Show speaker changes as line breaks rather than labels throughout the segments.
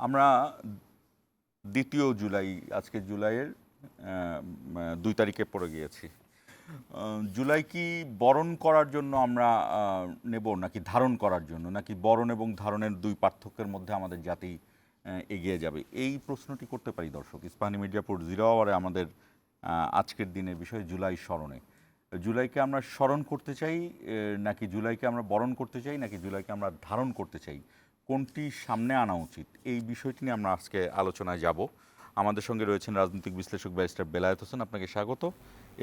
আমরা 2 জুলাই, আজকে জুলাইয়ের 2 তারিখে পড়ে গিয়েছি। জুলাই কি বরণ করার জন্য আমরা নেব, নাকি ধারণ করার জন্য, নাকি বরণ এবং ধারণের 2 পার্থক্যের মধ্যে আমাদের জাতি এগিয়ে যাবে? এই প্রশ্নটি করতে পারি দর্শক। ইস্পাহানি মির্জাপুর 0 আওয়ারে আমাদের আজকের দিনের বিষয় জুলাই স্মরণে। জুলাইকে আমরা স্মরণ করতে চাই, নাকি জুলাইকে আমরা বরণ করতে চাই, নাকি জুলাইকে আমরা ধারণ করতে চাই? কোনটি সামনে আনা উচিত, এই বিষয়টি নিয়ে আমরা আজকে আলোচনায় যাব। আমাদের সঙ্গে রয়েছেন রাজনৈতিক বিশ্লেষক ব্যারিস্টার বেলায়েত হোসেন, আপনাকে স্বাগত,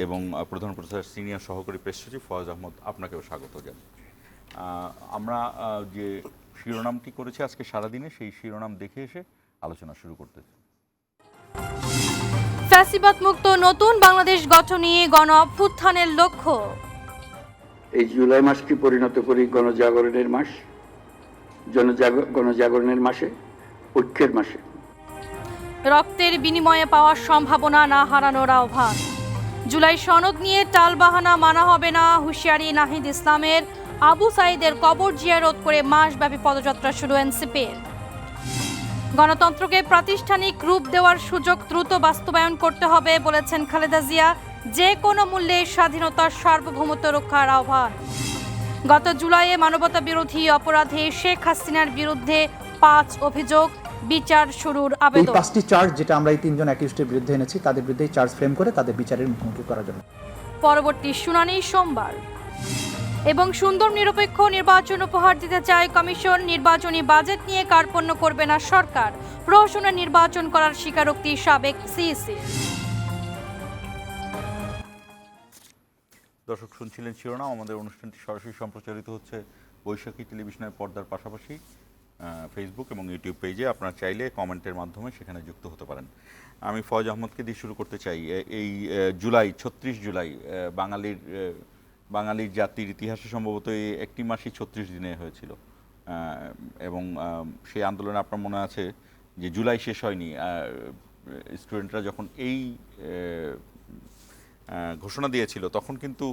এবং প্রধান প্রফেসর সিনিয়র সহকারী প্রেস সচিব ফয়েজ আহমদ, আপনাকেও স্বাগত জানাই। আমরা যে শিরোনামটি করেছি আজকে সারাদিনে, সেই শিরোনাম দেখে এসে আলোচনা শুরু করতেছি।
ফ্যাসিবাদ মুক্ত নতুন বাংলাদেশ গঠনে গণ অভ্যুত্থানের লক্ষ্য।
এই জুলাই মাসকে পরিণত করি গণজাগরণের মাস, গণজাগরণের মাসে, ঐক্যের মাসে।
রক্তের বিনিময়ে পাওয়ার সম্ভাবনা না হারানোর আহ্বান। জুলাই সনদ নিয়ে টালবাহানা মানা হবে না, হুঁশিয়ারি নাহিদ ইসলামের। আবু সাইদের কবর জিয়ারত করে মাসব্যাপী পদযাত্রা শুরু এনসিপির। গণতন্ত্রকে প্রাতিষ্ঠানিক রূপ দেওয়ার সুযোগ দ্রুত বাস্তবায়ন করতে হবে বলেছেন খালেদা জিয়া। যে কোনো মূল্যে স্বাধীনতার সার্বভৌমত্ব রক্ষার আহ্বান। গত জুলাইয়ে মানবতা বিরোধী অপরাধে শেখ হাসিনার বিরুদ্ধে 5 অভিযোগ, বিচার শুরুর আবেদন।
এই 5টি চার্জ যেটা আমরা এই 3 জন অ্যাকিউজডের বিরুদ্ধে এনেছি, তাদের বিরুদ্ধে চার্জ ফ্রেম করে তাদের বিচারের মুখোমুখি করার জন্য।
পরবর্তী শুনানি সোমবার। এবং সুন্দর নিরপেক্ষ নির্বাচন উপহার দিতে চায় কমিশন। নির্বাচনী বাজেট নিয়ে কার্পণ্য করবে না সরকার। প্রহসনে নির্বাচন করার স্বীকারোক্তি সাবেক সিইসি।
দর্শক শুনছিলেন শিরোনাম। আমাদের অনুষ্ঠানটি সরাসরি সম্প্রচারিত হচ্ছে বৈশাখী টেলিভিশনের পর্দার পাশাপাশি ফেসবুক এবং ইউটিউব পেজে। আপনারা চাইলে কমেন্টের মাধ্যমে সেখানে যুক্ত হতে পারেন। আমি ফয়েজ আহমদকে দিয়ে শুরু করতে চাই। এই জুলাই, 36 জুলাই বাঙালির জাতির ইতিহাসে সম্ভবত এই একটি মাসই 36 দিনে হয়েছিল, এবং সেই আন্দোলনে আপনার মনে আছে যে জুলাই শেষ হয়নি। স্টুডেন্টরা যখন এই ঘোষণা দিয়েছিল, তখন কিন্তু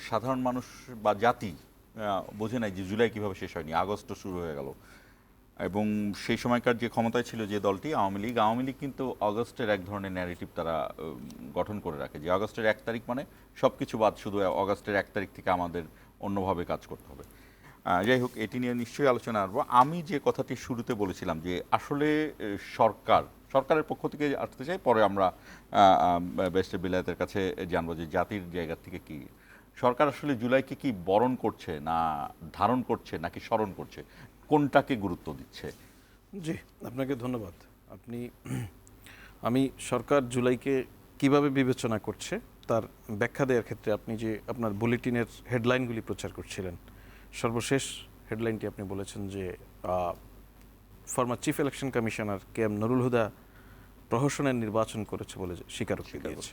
সাধারণ মানুষ বা জাতি বোঝে নাই যে জুলাই কীভাবে শেষ হয়নি, আগস্ট শুরু হয়ে গেল। এবং সেই সময়কার যে ক্ষমতায় ছিল যে দলটি, আওয়ামী লীগ কিন্তু আগস্টের এক ধরনের ন্যারেটিভ তারা গঠন করে রাখে, যে আগস্টের 1 তারিখ মানে সব কিছু বাদ, শুধু আগস্টের 1 তারিখ থেকে আমাদের অন্যভাবে কাজ করতে হবে। যাই হোক, এটি নিয়ে নিশ্চয়ই আলোচনা আসবো। আমি যে কথাটি শুরুতে বলেছিলাম যে আসলে সরকারের পক্ষ থেকে আসতে চাই, পরে আমরা ব্যারিস্টার বেলায়েতের কাছে জানবো যে জাতির জায়গা থেকে কি সরকার আসলে জুলাইকে কি বরণ করছে, না ধারণ করছে, নাকি স্মরণ করছে, কোনটাকে গুরুত্ব দিচ্ছে?
জি, আপনাকে ধন্যবাদ। আমি সরকার জুলাইকে কিভাবে বিবেচনা করছে তার ব্যাখ্যা দেওয়ার ক্ষেত্রে আপনি যে আপনার বুলেটিনের হেডলাইনগুলি প্রচার করছিলেন, সর্বশেষ হেডলাইনটি আপনি বলেছেন যে former chief election commissioner KM Nurul Huda প্রহসনের নির্বাচন করেছে বলে স্বীকারোক্তি দিয়েছে।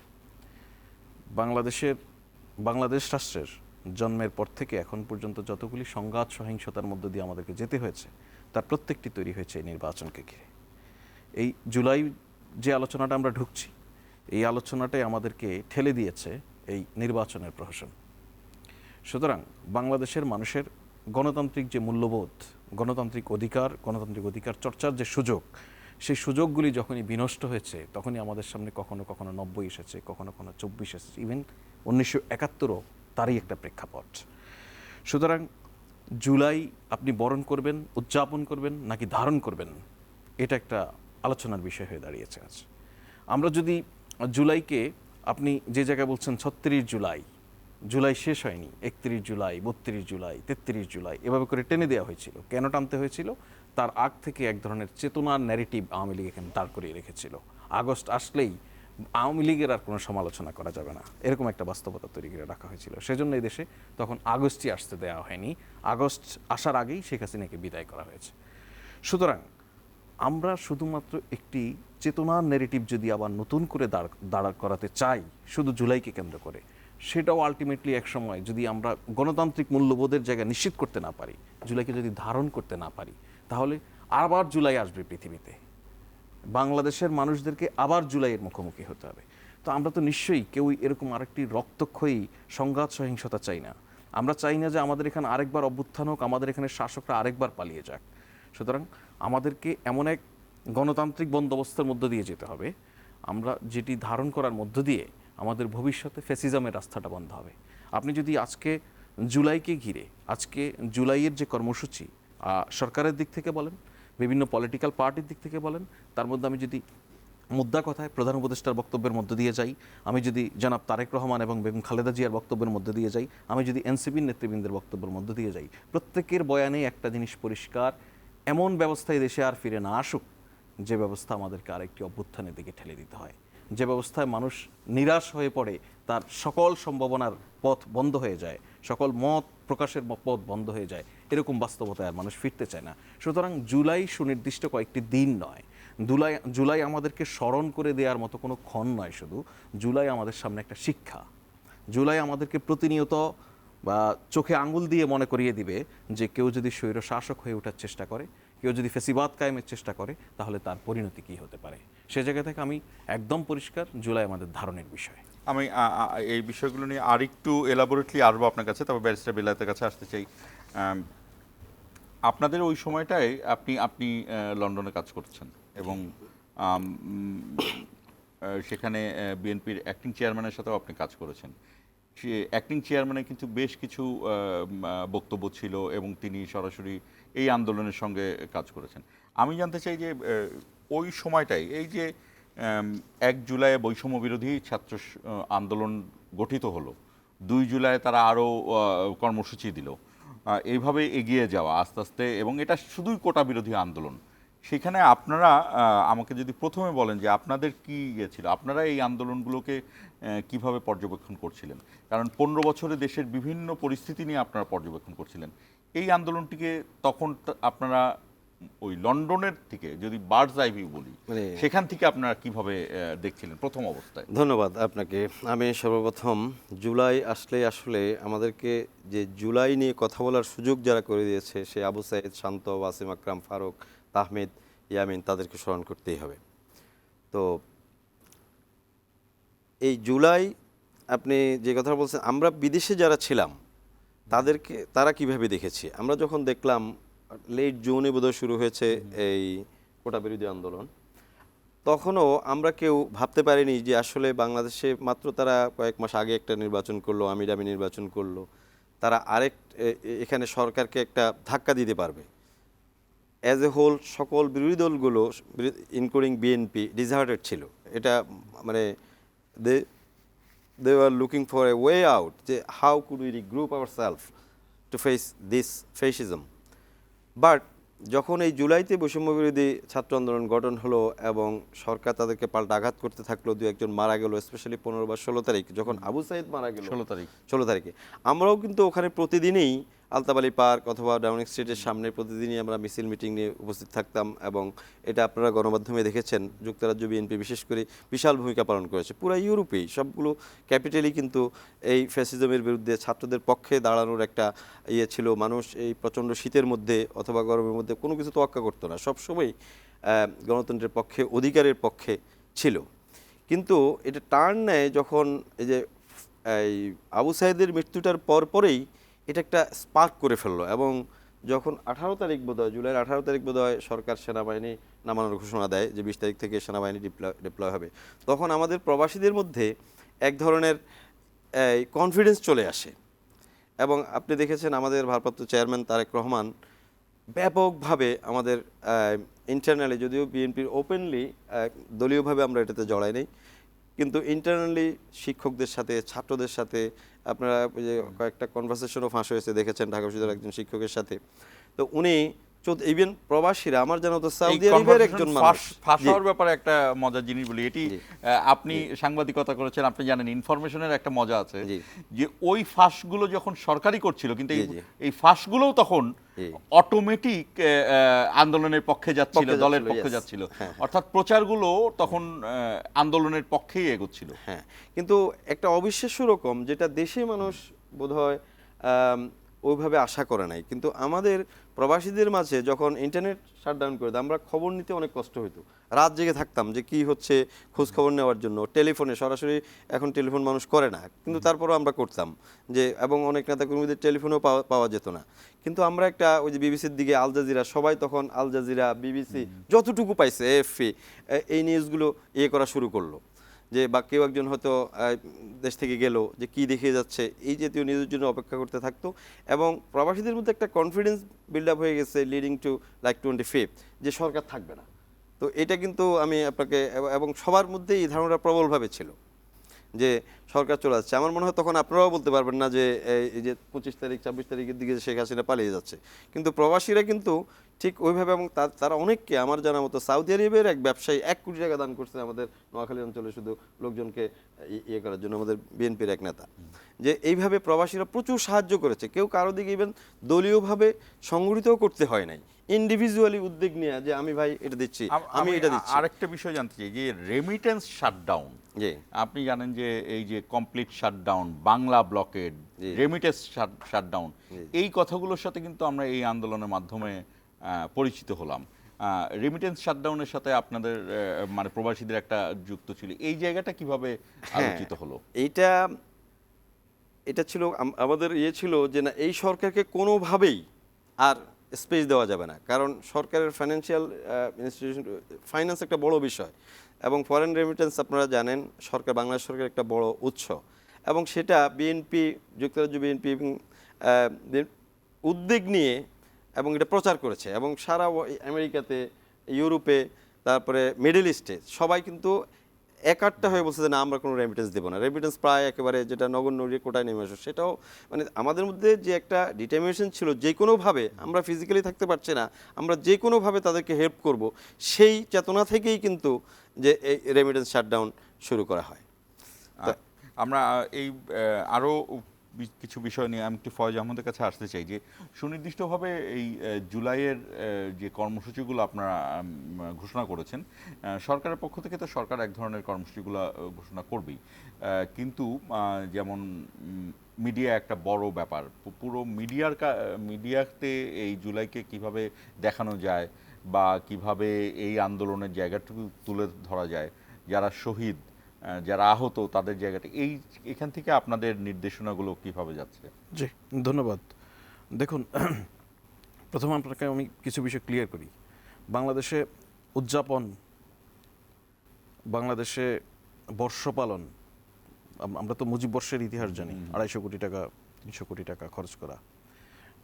বাংলাদেশ রাষ্ট্রের জন্মের পর থেকে এখন পর্যন্ত যতগুলি সংঘাত সহিংসতার মধ্য দিয়ে আমাদেরকে যেতে হয়েছে, তার প্রত্যেকটি তৈরি হয়েছে এই নির্বাচনকে ঘিরে। এই জুলাই যে আলোচনাটা আমরা ঢুকছি, এই আলোচনাটাই আমাদেরকে ঠেলে দিয়েছে এই নির্বাচনের প্রহসন। সুতরাং বাংলাদেশের মানুষের গণতান্ত্রিক যে মূল্যবোধ, গণতান্ত্রিক অধিকার চর্চার যে সুযোগ, সেই সুযোগগুলি যখনই বিনষ্ট হয়েছে, তখনই আমাদের সামনে কখনো কখনো 90 এসেছে, কখনো কখনো 24 এসেছে, ইভেন 1971ও তারই একটা প্রেক্ষাপট। সুতরাং জুলাই আপনি বরণ করবেন, উদযাপন করবেন, নাকি ধারণ করবেন, এটা একটা আলোচনার বিষয় হয়ে দাঁড়িয়েছে আজ। আমরা যদি জুলাইকে, আপনি যে জায়গায় বলছেন 36 জুলাই, জুলাই শেষ হয়নি, 31 জুলাই, 32 জুলাই, 33 জুলাই, এভাবে করে টেনে দেওয়া হয়েছিল। কেন টানতে হয়েছিল? তার আগ থেকে এক ধরনের চেতনার ন্যারেটিভ আওয়ামী লীগ এখানে দাঁড় করিয়ে রেখেছিল। আগস্ট আসলেই আওয়ামী লীগের আর কোনো সমালোচনা করা যাবে না, এরকম একটা বাস্তবতা তৈরি করে রাখা হয়েছিল। সেজন্য এই দেশে তখন আগস্টই আসতে দেওয়া হয়নি, আগস্ট আসার আগেই শেখ হাসিনাকে বিদায় করা হয়েছে। সুতরাং আমরা শুধুমাত্র একটি চেতনার ন্যারেটিভ যদি আবার নতুন করে দাঁড় করাতে চাই শুধু জুলাইকে কেন্দ্র করে, সেটাও আলটিমেটলি এক সময় যদি আমরা গণতান্ত্রিক মূল্যবোধের জায়গা নিশ্চিত করতে না পারি, জুলাইকে যদি ধারণ করতে না পারি, তাহলে আবার জুলাই আসবে পৃথিবীতে, বাংলাদেশের মানুষদেরকে আবার জুলাইয়ের মুখোমুখি হতে হবে। তো আমরা তো নিশ্চয়ই কেউই এরকম আরেকটি রক্তক্ষয়ী সংঘাত সহিংসতা চাই না। আমরা চাই না যে আমাদের এখানে আরেকবার অভ্যুত্থান হোক, আমাদের এখানে শাসকরা আরেকবার পালিয়ে যাক। সুতরাং আমাদেরকে এমন এক গণতান্ত্রিক বন্দোবস্তের মধ্য দিয়ে যেতে হবে আমরা যেটি ধারণ করার মধ্য দিয়ে আমাদের ভবিষ্যতে ফ্যাসিজমের রাস্তাটা বন্ধ হবে। আপনি যদি আজকে জুলাইকে ঘিরে আজকে জুলাইয়ের যে কর্মসূচি সরকারের দিক থেকে বলেন, বিভিন্ন পলিটিক্যাল পার্টির দিক থেকে বলেন, তার মধ্যে আমি যদি মুদ্রা কথায় প্রধান উপদেষ্টার বক্তব্যের মধ্য দিয়ে যাই, আমি যদি জনাব তারেক রহমান এবং বেগম খালেদা জিয়ার বক্তব্যের মধ্য দিয়ে যাই, আমি যদি এনসিপির নেতৃবৃন্দের বক্তব্যের মধ্য দিয়ে যাই, প্রত্যেকের বয়ানে একটা জিনিস পরিষ্কার, এমন ব্যবস্থায় দেশে আর ফিরে না আসুক যে ব্যবস্থা আমাদেরকে আরেকটি অভ্যুত্থানের দিকে ঠেলে দিতে হয়, যে ব্যবস্থায় মানুষ নিরাশ হয়ে পড়ে, তার সকল সম্ভাবনার পথ বন্ধ হয়ে যায়, সকল মত প্রকাশের পথ বন্ধ হয়ে যায়, এরকম বাস্তবতায় আর মানুষ ফিরতে চায় না। সুতরাং জুলাই সুনির্দিষ্ট কয়েকটি দিন নয়, জুলাই আমাদেরকে স্মরণ করে দেওয়ার মতো কোনো ক্ষণ নয়, শুধু জুলাই আমাদের সামনে একটা শিক্ষা। জুলাই আমাদেরকে প্রতিনিয়ত বা চোখে আঙ্গুল দিয়ে মনে করিয়ে দিবে যে কেউ যদি স্বৈর শাসক হয়ে ওঠার চেষ্টা করে, কেউ যদি ফেসিবাদ কায়েমের চেষ্টা করে, তাহলে তার পরিণতি কী হতে পারে। সে জায়গা থেকে আমি একদম পরিষ্কার, জুলাই আমাদের ধারণের বিষয়।
আমি এই বিষয়গুলো নিয়ে আরেকটু এলাবোরেটলি আসবো আপনার কাছে, তবে ব্যারিস্টার বেলায়েতের কাছে আসতে চাই। আপনাদের ওই সময়টায় আপনি লন্ডনে কাজ করছেন এবং সেখানে বিএনপির অ্যাক্টিং চেয়ারম্যানের সাথেও আপনি কাজ করেছেন। সে অ্যাক্টিং চেয়ারম্যানের কিন্তু বেশ কিছু বক্তব্য ছিল এবং তিনি সরাসরি এই আন্দোলনের সঙ্গে কাজ করেছেন। আমি জানতে চাই যে ওই সময়টাই এই যে 1 জুলাই বৈষম্য বিরোধী ছাত্র আন্দোলন গঠিত হলো, 2 জুলাই তারা আরও কর্মসূচি দিল, এইভাবে এগিয়ে যাওয়া আস্তে আস্তে, এবং এটা শুধুই কোটা বিরোধী আন্দোলন। সেখানে আপনারা আমাকে যদি প্রথমে বলেন যে আপনাদের কি ছিল, আপনারা এই আন্দোলনগুলোকে কিভাবে পর্যবেক্ষণ করছিলেন? কারণ 15 বছরে দেশের বিভিন্ন পরিস্থিতি নিয়ে আপনারা পর্যবেক্ষণ করছিলেন। এই আন্দোলনটিকে তখন আপনারা ওই লন্ডনের থেকে যদি বার্ডস আই ভিউ বলি, সেখান থেকে আপনারা কিভাবে দেখছিলেন প্রথম অবস্থায়?
ধন্যবাদ আপনাকে। আমি সর্বপ্রথম জুলাই আসলে আমাদেরকে যে জুলাই নিয়ে কথা বলার সুযোগ যারা করে দিয়েছে, সে আবু সাইদ, শান্ত, ওয়াসিম আকরাম, ফারুক, তাহমিদ, ইয়ামিন, তাদেরকে স্মরণ করতেই হবে। তো এই জুলাই আপনি যে কথা বলছেন, আমরা বিদেশে যারা ছিলাম তারা কিভাবে দেখেছি, আমরা যখন দেখলাম লেট জুনে বোধহয় শুরু হয়েছে এই কোটা বিরোধী আন্দোলন, তখনও আমরা কেউ ভাবতে পারিনি যে আসলে বাংলাদেশে মাত্র তারা কয়েক মাস আগে একটা নির্বাচন করলো, আমির আমি নির্বাচন করলো, তারা এখানে সরকারকে একটা ধাক্কা দিতে পারবে। অ্যাজ এ হোল সকল বিরোধী দলগুলো ইনক্লুডিং বিএনপি ডিজার্টেড ছিল। এটা মানে they were looking for a way out, যে how could we regroup ourselves to face this fascism. But যখন এই জুলাইতে বৈষম্য বিরোধী ছাত্র আন্দোলন গঠন হলো এবং সরকার তাদেরকে পাল্টা আঘাত করতে থাকলো, 2-1 মারা গেল, স্পেশালি 15 বা 16 তারিখ যখন আবু সাইদ মারা গেল, 16 তারিখে আমরাও কিন্তু ওখানে প্রতিদিনই আলতাবালি পার্ক অথবা ডাউনিং স্ট্রিটের সামনে প্রতিদিনই আমরা মিছিল মিটিং নিয়ে উপস্থিত থাকতাম, এবং এটা আপনারা গণমাধ্যমে দেখেছেন। যুক্তরাজ্য বিএনপি বিশেষ করে বিশাল ভূমিকা পালন করেছে। পুরো ইউরোপেই সবগুলো ক্যাপিটালই কিন্তু এই ফ্যাসিজমের বিরুদ্ধে ছাত্রদের পক্ষে দাঁড়ানোর একটা ছিল। মানুষ এই প্রচণ্ড শীতের মধ্যে অথবা গরমের মধ্যে কোনো কিছু তোয়াক্কা করতো না, সবসময় গণতন্ত্রের পক্ষে, অধিকারের পক্ষে ছিল। কিন্তু এটা টার্ন নেয় যখন এই যে এই আবু সাইদের মৃত্যুটার পরেই এটা একটা স্পার্ক করে ফেললো, এবং যখন 18 তারিখ বোধহয়, জুলাইয়ের 18 তারিখ বোধহয় সরকার সেনাবাহিনী নামানোর ঘোষণা দেয় যে 20 তারিখ থেকে সেনাবাহিনী ডিপ্লয় হবে, তখন আমাদের প্রবাসীদের মধ্যে এক ধরনের কনফিডেন্স চলে আসে। এবং আপনি দেখেছেন আমাদের ভারপ্রাপ্ত চেয়ারম্যান তারেক রহমান ব্যাপকভাবে আমাদের ইন্টারনালি, যদিও বিএনপির ওপেনলি দলীয়ভাবে আমরা এটাতে জড়াই নেই, কিন্তু ইন্টারনালি শিক্ষকদের সাথে, ছাত্রদের সাথে আপনারা যে কয়েকটা কনভারসেশনও ফাঁস হয়েছে দেখেছেন ঢাকা বিশ্ববিদ্যালয়ের একজন শিক্ষকের সাথে। তো উনি ইভেন প্রবাসীরা, আমার জানা তো সৌদি আরবের একজন মানুষ,
ফাঁস হওয়ার ব্যাপারে একটা মজার জিনিস বলি, এটি আপনি সাংবাদিকতা করেছেন, আপনি জানেন ইনফরমেশনের একটা মজা আছে যে ওই ফাঁসগুলো যখন সরকারি করছিল, কিন্তু এই ফাঁসগুলোও তখন অটোমেটিক আন্দোলনের পক্ষে যাচ্ছিল, দলের পক্ষে যাচ্ছিল, অর্থাৎ প্রচারগুলো তখন আন্দোলনের পক্ষেই এগোচ্ছিল।
হ্যাঁ, কিন্তু একটা অবিশ্বাস্য রকম, যেটা দেশে মানুষ বোধহয় ওইভাবে আশা করে নাই। কিন্তু আমাদের প্রবাসীদের মাঝে যখন ইন্টারনেট শাটডাউন করে দেয়, আমরা খবর নিতে অনেক কষ্ট হতো, রাত জেগে থাকতাম যে কি হচ্ছে খোঁজ খবর নেওয়ার জন্য। টেলিফোনে সরাসরি এখন টেলিফোন মানুষ করে না, কিন্তু তারপরও আমরা করতাম যে, এবং অনেক নেতাকর্মীদের টেলিফোনও পাওয়া যেত না। কিন্তু আমরা একটা ওই যে বিবিসির দিকে আল জাজিরা, সবাই তখন আল জাজিরা, বিবিসি যতটুকু পাইছে, এএফপি, এই নিউজগুলো করা শুরু করলো, যে বা কেউ একজন হয়তো দেশ থেকে গেল, যে কি দেখে যাচ্ছে, এই জাতীয় নিউজের জন্য অপেক্ষা করতে থাকতো। এবং প্রবাসীদের মধ্যে একটা কনফিডেন্স বিল্ড আপ হয়ে গেছে লিডিং টু লাইক 25 যে সরকার থাকবে না। তো এটা কিন্তু আমি আপনাকে, এবং সবার মধ্যে এই ধারণাটা প্রবলভাবে ছিল যে সরকার চলে যাচ্ছে। আমার মনে হয় তখন আপনারাও বলতে পারবেন না যে এই যে 25 তারিখ 26 তারিখের দিকে শেখ হাসিনা পালিয়ে যাচ্ছে, কিন্তু প্রবাসীরা কিন্তু ঠিক ওইভাবে, এবং তারা অনেককে, আমার জানা মতো সৌদি আরবের এক ব্যবসায়ী 1 কোটি টাকা দান করছে আমাদের নোয়াখালী অঞ্চলে শুধু লোকজনকে করার জন্য, আমাদের বিএনপির এক নেতা, যে এইভাবে প্রবাসীরা প্রচুর সাহায্য করেছে। কেউ কারো দিকে ইভেন দলীয়ভাবে সংগঠিতও করতে হয় নাই, ইন্ডিভিজুয়ালি উদ্যোগ নিয়ে যে আমি ভাই এটা দিচ্ছি, আমি এটা দিচ্ছি।
আরেকটা বিষয় জানতে চাই যে রেমিটেন্স শাটডাউন,
জি,
আপনি জানেন যে এই যে complete shutdown, Bangla blocked, remittance shutdown, এই কথাগুলোর সাথে কিন্তু আমরা এই আন্দোলনের মাধ্যমে পরিচিত হলাম। রেমিটেন্স শাটডাউনের সাথে আপনাদের মানে প্রবাসীদের একটা যুক্ত ছিল, এই জায়গাটা কিভাবে আলোচিত হলো?
এটা ছিল আমাদের ছিল যে না, এই সরকারকে কোনোভাবেই আর স্পেস দেওয়া যাবে না, কারণ সরকারের ফাইন্যান্সিয়াল ইনস্টিটিউশন, ফাইন্যান্স একটা বড় বিষয়, এবং ফরেন রেমিটেন্স আপনারা জানেন বাংলাদেশ সরকারের একটা বড় উৎস, এবং সেটা বিএনপি, যুক্তরাজ্য বিএনপি উদ্যোগ নিয়ে এবং এটা প্রচার করেছে, এবং সারা আমেরিকাতে, ইউরোপে, তারপরে মিডল ইস্টে সবাই কিন্তু একাট্টা হয়ে বলছে যে না, আমরা কোনো রেমিটেন্স দেবো না। রেমিটেন্স প্রায় একেবারে যেটা নগণ্য কোটায় নেমে আসে, সেটাও মানে আমাদের মধ্যে যে একটা ডিটারমিনেশন ছিল, যে কোনোভাবে আমরা ফিজিক্যালি থাকতে পারছি না, আমরা যে কোনোভাবে তাদেরকে হেল্প করব, সেই চেতনা থেকেই কিন্তু যে এই রেমিটেন্স শাটডাউন শুরু করা হয়।
আমরা এই আরও কিছু বিষয় নিয়ে আমি একটু ফয়েজ আহমদের কাছে আসতে চাই, যে সুনির্দিষ্টভাবে এই জুলাইয়ের যে কর্মসূচিগুলো আপনারা ঘোষণা করেছেন, সরকারের পক্ষ থেকে তো সরকার এক ধরনের কর্মসূচিগুলো ঘোষণা করবেই, কিন্তু যেমন মিডিয়া একটা বড় ব্যাপার, পুরো মিডিয়াতে এই জুলাইকে কিভাবে দেখানো যায় বা কিভাবে এই আন্দোলনের জায়গাটুকু তুলে ধরা যায়, যারা শহীদ, যারা আহত, তাদের জায়গাটা, এখান থেকে আপনাদের নির্দেশনাগুলো কিভাবে যাচ্ছে?
জি, ধন্যবাদ। দেখুন, প্রথমে আপনাকে আমি কিছু বিষয় ক্লিয়ার করি। বাংলাদেশে উদযাপন, বাংলাদেশে বর্ষ পালন, আমরা তো মুজিব বর্ষের ইতিহাস জানি, 250 কোটি টাকা 300 কোটি টাকা খরচ করা।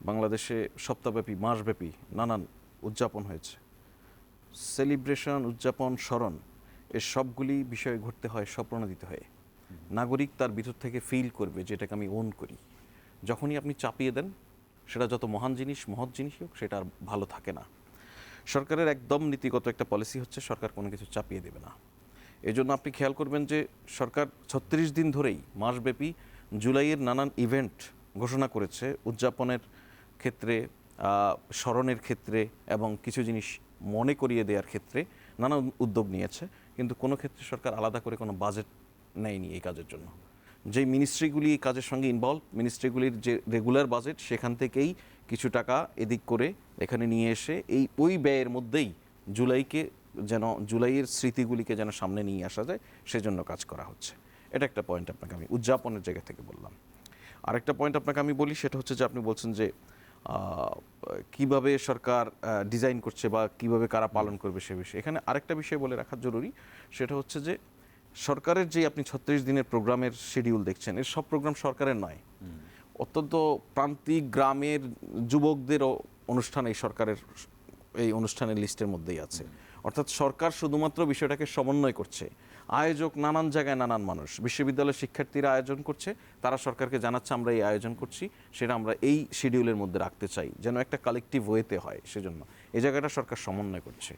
বাংলাদেশে সপ্তাহব্যাপী, মাসব্যাপী নানান উদযাপন হয়েছে। সেলিব্রেশন, উদযাপন, স্মরণ, এর সবগুলি বিষয়ে ঘটতে হয় স্বপ্রণোদিত হয়ে। নাগরিক তার ভিতর থেকে ফিল করবে যেটাকে আমি ওন করি। যখনই আপনি চাপিয়ে দেন, সেটা যত মহান জিনিস, মহৎ জিনিসই হোক, সেটা আর ভালো থাকে না। সরকারের একদম নীতিগত একটা পলিসি হচ্ছে সরকার কোনো কিছু চাপিয়ে দেবে না। এই জন্য আপনি খেয়াল করবেন যে সরকার 36 দিন ধরেই মাসব্যাপী জুলাইয়ের নানান ইভেন্ট ঘোষণা করেছে, উদযাপনের ক্ষেত্রে, স্মরণের ক্ষেত্রে, এবং কিছু জিনিস মনে করিয়ে দেওয়ার ক্ষেত্রে নানা উদ্যোগ নিয়েছে। কিন্তু কোনো ক্ষেত্রে সরকার আলাদা করে কোনো বাজেট নেয়নি এই কাজের জন্য। যেই মিনিস্ট্রিগুলি এই কাজের সঙ্গে ইনভলভ, মিনিস্ট্রিগুলির যে রেগুলার বাজেট, সেখান থেকেই কিছু টাকা এদিক করে এখানে নিয়ে এসে ওই ব্যয়ের মধ্যেই জুলাইয়ের স্মৃতিগুলিকে যেন সামনে নিয়ে আসা যায়, সেজন্য কাজ করা হচ্ছে। এটা একটা পয়েন্ট আপনাকে আমি উদযাপনের জায়গা থেকে বললাম। আরেকটা পয়েন্ট আপনাকে আমি বলি, সেটা হচ্ছে যে আপনি বলছেন যে কিভাবে সরকার ডিজাইন করছে বা কিভাবে কারা পালন করবে সে বিষয়ে। এখানে আরেকটা বিষয় বলে রাখা জরুরি, সেটা হচ্ছে যে সরকারের যে আপনি 36 দিনের প্রোগ্রামের শিডিউল দেখছেন, এর সব প্রোগ্রাম সরকারের নয়। অত্যন্ত প্রান্তিক গ্রামের যুবকদেরও অনুষ্ঠান এই সরকারের এই অনুষ্ঠানের লিস্টের মধ্যেই আছে। অর্থাৎ সরকার শুধুমাত্র বিষয়টাকে সমন্বয় করছে। আয়োজক নানান জায়গায় নানান মানুষ, বিশ্ববিদ্যালয়ের শিক্ষার্থীরা আয়োজন করছে, তারা সরকারকে জানাচ্ছে আমরা এই আয়োজন করছি, সেটা আমরা এই শিডিউলের মধ্যে রাখতে চাই, যেন একটা কালেকটিভ ওয়েতে হয়। সেজন্য এই জায়গাটা সরকার সমন্বয় করছে।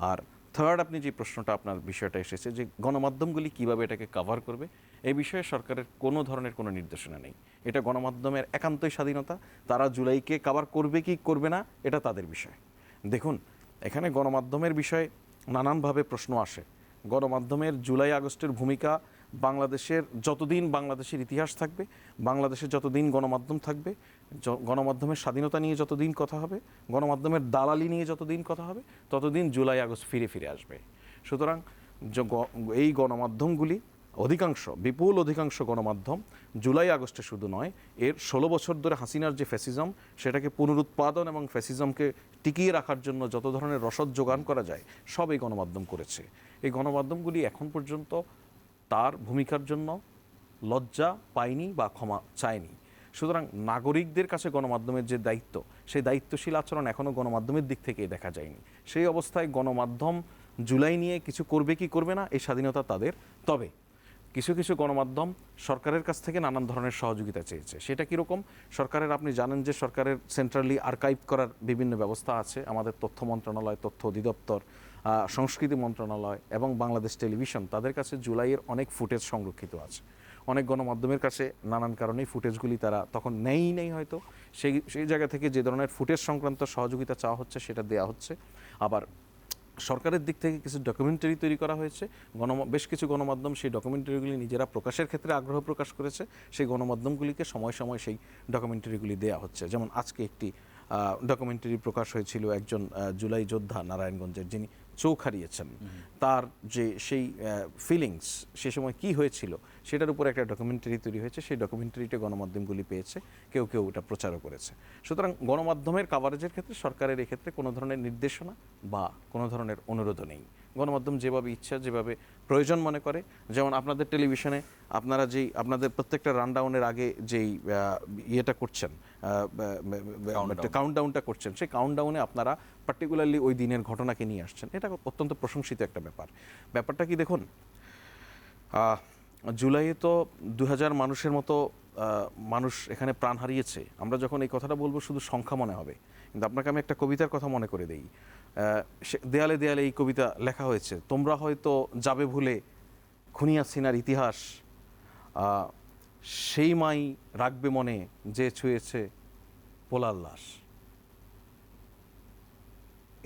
আর থার্ড, আপনি যে প্রশ্নটা, আপনার বিষয়টা এসেছে যে গণমাধ্যমগুলি কিভাবে এটাকে কভার করবে, এই বিষয়ে সরকারের কোনো ধরনের কোনো নির্দেশনা নেই। এটা গণমাধ্যমের একান্তই স্বাধীনতা। তারা জুলাইকে কভার করবে কি করবে না, এটা তাদের বিষয়। দেখুন, এখানে গণমাধ্যমের বিষয়ে নানানভাবে প্রশ্ন আসে। গণমাধ্যমের জুলাই আগস্টের ভূমিকা বাংলাদেশের যতদিন বাংলাদেশের ইতিহাস থাকবে, বাংলাদেশের যতদিন গণমাধ্যম থাকবে, গণমাধ্যমের স্বাধীনতা নিয়ে যতদিন কথা হবে, গণমাধ্যমের দালালি নিয়ে যতদিন কথা হবে, ততদিন জুলাই আগস্ট ফিরে ফিরে আসবে। সুতরাং এই গণমাধ্যমগুলি বিপুল অধিকাংশ গণমাধ্যম জুলাই আগস্টে শুধু নয়, এর 16 বছর ধরে হাসিনার যে ফ্যাসিজম, সেটাকে পুনরুৎপাদন এবং ফ্যাসিজমকে টিকিয়ে রাখার জন্য যত ধরনের রসদ যোগান করা যায় সব এই গণমাধ্যম করেছে। এই গণমাধ্যমগুলি এখন পর্যন্ত তার ভূমিকার জন্য লজ্জা পায়নি বা ক্ষমা চায়নি। সুতরাং নাগরিকদের কাছে গণমাধ্যমের যে দায়িত্ব, সেই দায়িত্বশীল আচরণ এখনও গণমাধ্যমের দিক থেকে দেখা যায়নি। সেই অবস্থায় গণমাধ্যম জুলাই নিয়ে কিছু করবে কি করবে না, এই স্বাধীনতা তাদের। তবে কিছু কিছু গণমাধ্যম সরকারের কাছ থেকে নানান ধরনের সহযোগিতা চেয়েছে। সেটা কীরকম? সরকারের, আপনি জানেন যে সরকারের সেন্ট্রালি আর্কাইভ করার বিভিন্ন ব্যবস্থা আছে। আমাদের তথ্য মন্ত্রণালয়, তথ্য অধিদপ্তর, সংস্কৃতি মন্ত্রণালয় এবং বাংলাদেশ টেলিভিশন, তাদের কাছে জুলাইয়ের অনেক ফুটেজ সংরক্ষিত আছে। অনেক গণমাধ্যমের কাছে নানান কারণেই ফুটেজগুলি তারা তখন নেই হয়তো, সেই জায়গা থেকে যে ধরনের ফুটেজ সংক্রান্ত সহযোগিতা চাওয়া হচ্ছে সেটা দেওয়া হচ্ছে। আবার সরকারের দিক থেকে কিছু ডকুমেন্টারি তৈরি করা হয়েছে। বেশ কিছু গণমাধ্যম সেই ডকুমেন্টারিগুলি নিজেরা প্রকাশের ক্ষেত্রে আগ্রহ প্রকাশ করেছে। সেই গণমাধ্যমগুলিকে সময় সময় সেই ডকুমেন্টারিগুলি দেওয়া হচ্ছে। যেমন আজকে একটি ডকুমেন্টারি প্রকাশ হয়েছিল একজন জুলাই যোদ্ধা নারায়ণগঞ্জের, যিনি চোখ হারিয়েছেন, তার যে সেই ফিলিংস, সে সময় কি হয়েছিল সেটার উপর একটা ডকুমেন্টারি তৈরি হয়েছে। সেই ডকুমেন্টারিটা গণমাধ্যমগুলি পেয়েছে, কেউ কেউ এটা প্রচারও করেছে। সুতরাং গণমাধ্যমের কাভারেজের ক্ষেত্রে সরকারের এক্ষেত্রে কোনো ধরনের নির্দেশনা বা কোনো ধরনের অনুরোধও নেই। গণমাধ্যম যেভাবে ইচ্ছা, যেভাবে প্রয়োজন মনে করে, যেমন আপনাদের টেলিভিশনে আপনারা আপনাদের প্রত্যেকটা রানডাউনের আগে যেই ইয়েটা করছেন, কাউন্টডাউনটা করছেন, সেই কাউন্টডাউনে আপনারা পার্টিকুলারলি ওই দিনের ঘটনাকে নিয়ে আসছেন। এটা অত্যন্ত প্রশংসিত একটা ব্যাপারটা কি দেখুন, জুলাইয়ে তো 2000 মানুষের মতো মানুষ এখানে প্রাণ হারিয়েছে। আমরা যখন এই কথাটা বলবো শুধু সংখ্যা মনে হবে, কিন্তু আপনাকে আমি একটা কবিতার কথা মনে করে দেই। দেয়ালে দেয়ালে এই কবিতা লেখা হয়েছে, তোমরা হয়তো যাবে ভুলে খুনি হাসিনার ইতিহাস, সেই মাই রাখবে মনে যে ছুঁয়েছে পোলার লাশ।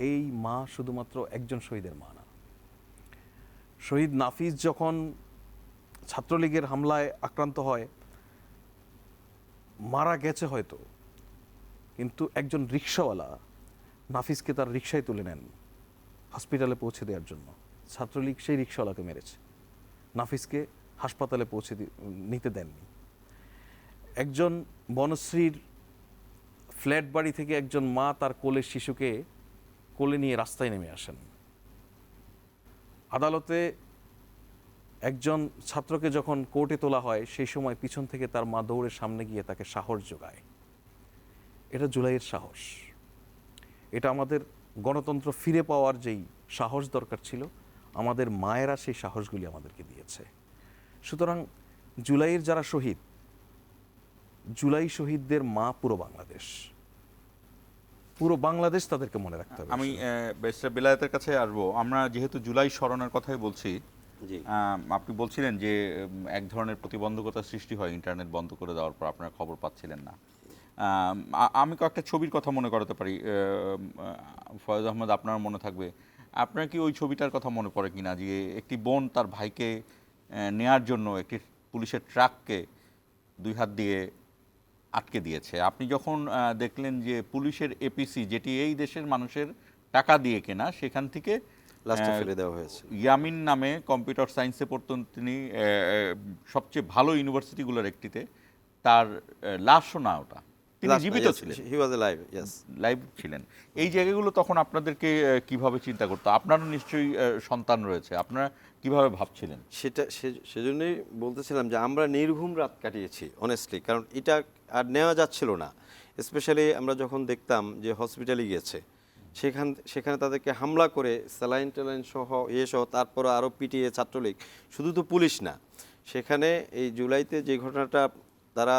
এই মা শুধুমাত্র একজন শহীদের মা না। শহীদ নাফিজ যখন ছাত্রলীগের হামলায় আক্রান্ত হয়, মারা গেছে হয়তো, কিন্তু একজন রিক্সাওয়ালা নাফিজকে তার রিক্সায় তুলে নেন হসপিটালে পৌঁছে দেওয়ার জন্য। ছাত্রলীগ সেই রিক্সাওয়ালাকে মেরেছে, নাফিজকে হাসপাতালে পৌঁছে নিতে দেননি। একজন বনশ্রীর ফ্ল্যাট বাড়ি থেকে একজন মা তার কোলের শিশুকে কোলে নিয়ে রাস্তায় নেমে আসেন। আদালতে একজন ছাত্রকে যখন কোর্টে তোলা হয়, সেই সময় পিছন থেকে তার মা দৌড়ে সামনে গিয়ে তাকে সাহস যোগায়। এটা জুলাইয়ের সাহস। এটা আমাদের গণতন্ত্র ফিরে পাওয়ার যেই সাহস দরকার ছিল, আমাদের মায়েরা সেই সাহসগুলি আমাদেরকে দিয়েছে। সুতরাং জুলাইয়ের যারা শহীদ, জুলাই শহীদদের মা পুরো বাংলাদেশ তাদেরকে মনে রাখতে হবে।
আমি ব্যারিস্টার বেলায়েতের কাছে আসবো। আমরা যেহেতু জুলাই স্মরণের কথাই বলছি, আপনি বলছিলেন যে এক ধরনের প্রতিবন্ধকতা সৃষ্টি হয় ইন্টারনেট বন্ধ করে দেওয়ার পর, আপনারা খবর পাচ্ছিলেন না। আমি কয়েকটা ছবির কথা মনে করাতে পারি। ফয়েজ আহমদ, আপনার মনে থাকবে, আপনার কি ওই ছবিটার কথা মনে পড়ে কিনা, যে একটি বোন তার ভাইকে নেয়ার জন্য একটি পুলিশের ট্রাককে 2 হাত দিয়ে আটকে দিয়েছে। আপনি যখন দেখলেন যে পুলিশের এপিসি, যেটি এই দেশের মানুষের টাকা দিয়ে কেনা, সেখান থেকে
লাস্টে ফেলে দেওয়া হয়েছে।
ইয়ামিন নামে কম্পিউটার সায়েন্সে পড়তেন তিনি, সবচেয়ে ভালো ইউনিভার্সিটিগুলোর একটিতে, তার লাশও না, ওটা তিনি জীবিত ছিলেন,
হি ওয়াজ লাইভ, ইয়েস,
লাইভ ছিলেন। এই জায়গাগুলো তখন আপনাদেরকে কিভাবে চিন্তা করতো? আপনারও নিশ্চয়ই সন্তান রয়েছে, আপনারা কিভাবে ভাবছিলেন?
সেজন্যই বলতেছিলাম যে আমরা নির্ঘুম রাত কাটিয়েছি অনেস্টলি, কারণ এটা আর নেওয়া যাচ্ছিল না। স্পেশালি আমরা যখন দেখতাম যে হসপিটালে গিয়েছে, সেখানে তাদেরকে হামলা করে স্যালাইন ট্যালাইন সহ সহ তারপরে আরও পিটিয়ে ছাত্রলীগ, শুধু তো পুলিশ না, সেখানে এই জুলাইতে যে ঘটনাটা তারা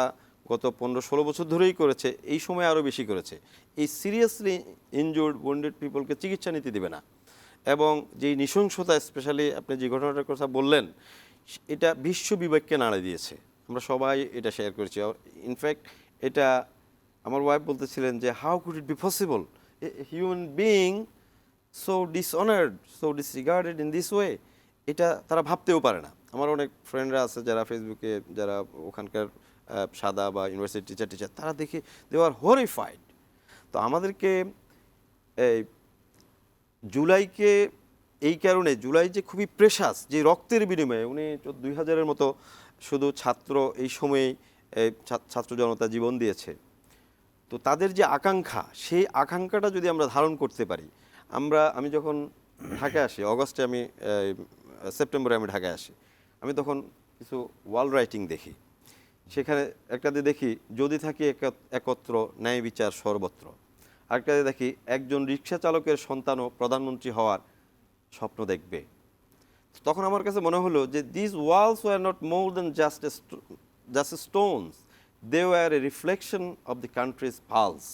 গত 15-16 বছর ধরেই করেছে, এই সময় আরও বেশি করেছে। এই সিরিয়াসলি ইনজুর্ড ওয়েন্ডেড পিপলকে চিকিৎসা নিতে দেবে না। এবং যেই নৃশংসতা, স্পেশালি আপনি যে ঘটনাটার কথা বললেন, এটা বিশ্ব বিবেককে নাড়া দিয়েছে। আমরা সবাই এটা শেয়ার করেছি। ইনফ্যাক্ট এটা আমার ওয়াইফ বলতেছিলেন যে how could it be possible, human being so dishonoured, so disregarded in this way, এটা তারা ভাবতেও পারে না। আমার অনেক ফ্রেন্ডরা আছে যারা ফেসবুকে, যারা ওখানকার সাদা বা ইউনিভার্সিটি টিচার তারা দেখে দে আর হরিফাইড। তো আমাদেরকে এই জুলাইকে এই কারণে, জুলাই যে খুবই প্রেশাস, যে রক্তের বিনিময়ে উনি 2000-এর মতো শুধু ছাত্র এই সময়েই ছাত্র জনতা জীবন দিয়েছে। তো তাদের যে আকাঙ্ক্ষা, সেই আকাঙ্ক্ষাটা যদি আমরা ধারণ করতে পারি, আমি যখন ঢাকায় আসি অগস্টে, সেপ্টেম্বরে আমি ঢাকায় আসি, আমি তখন কিছু ওয়াল রাইটিং দেখি। সেখানে একটাতে দেখি যদি থাকি একত্র ন্যায় বিচার সর্বত্র, আরেকটাতে দেখি একজন রিক্সা চালকের সন্তানও প্রধানমন্ত্রী হওয়ার স্বপ্ন দেখবে। তখন আমার কাছে মনে হলো যে this walls were not more than just stones, they were a reflection of the country's pulse.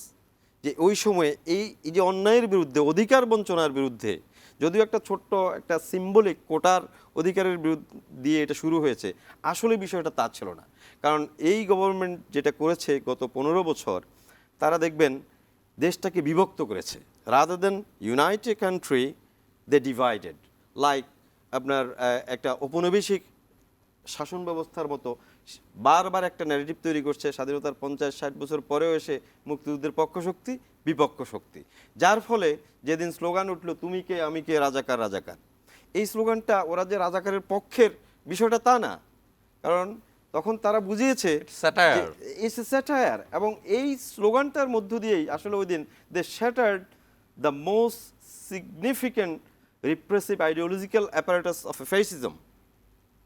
যে ওই সময়ে এই যে অন্যায়ের বিরুদ্ধে, অধিকার বঞ্চনার বিরুদ্ধে, যদিও একটা ছোট্ট একটা সিম্বলিক কোটার অধিকারের বিরুদ্ধে দিয়ে এটা শুরু হয়েছে, আসলে বিষয়টা তা ছিল না। কারণ এই গভর্নমেন্ট যেটা করেছে গত 15 বছর, তারা দেখবেন দেশটাকে বিভক্ত করেছে। Rather than unite a country, they divided, like আপনার একটা ঔপনিবেশিক শাসন ব্যবস্থার মতো বারবার একটা ন্যারেটিভ তৈরি করছে। স্বাধীনতার 50-60 বছর পরেও এসে মুক্তিযুদ্ধের পক্ষ শক্তি বিপক্ষ শক্তি, যার ফলে যেদিন স্লোগান উঠলো তুমি কে আমি কে রাজাকার রাজাকার, এই স্লোগানটা ওরা যে রাজাকারের পক্ষের বিষয়টা তা না, কারণ তখন তারা বুঝিয়েছে ইটস এ স্যাটায়ার। এবং এই স্লোগানটার মধ্য দিয়েই আসলে ওই দিন they shattered the most significant repressive ideological apparatus of a fascism.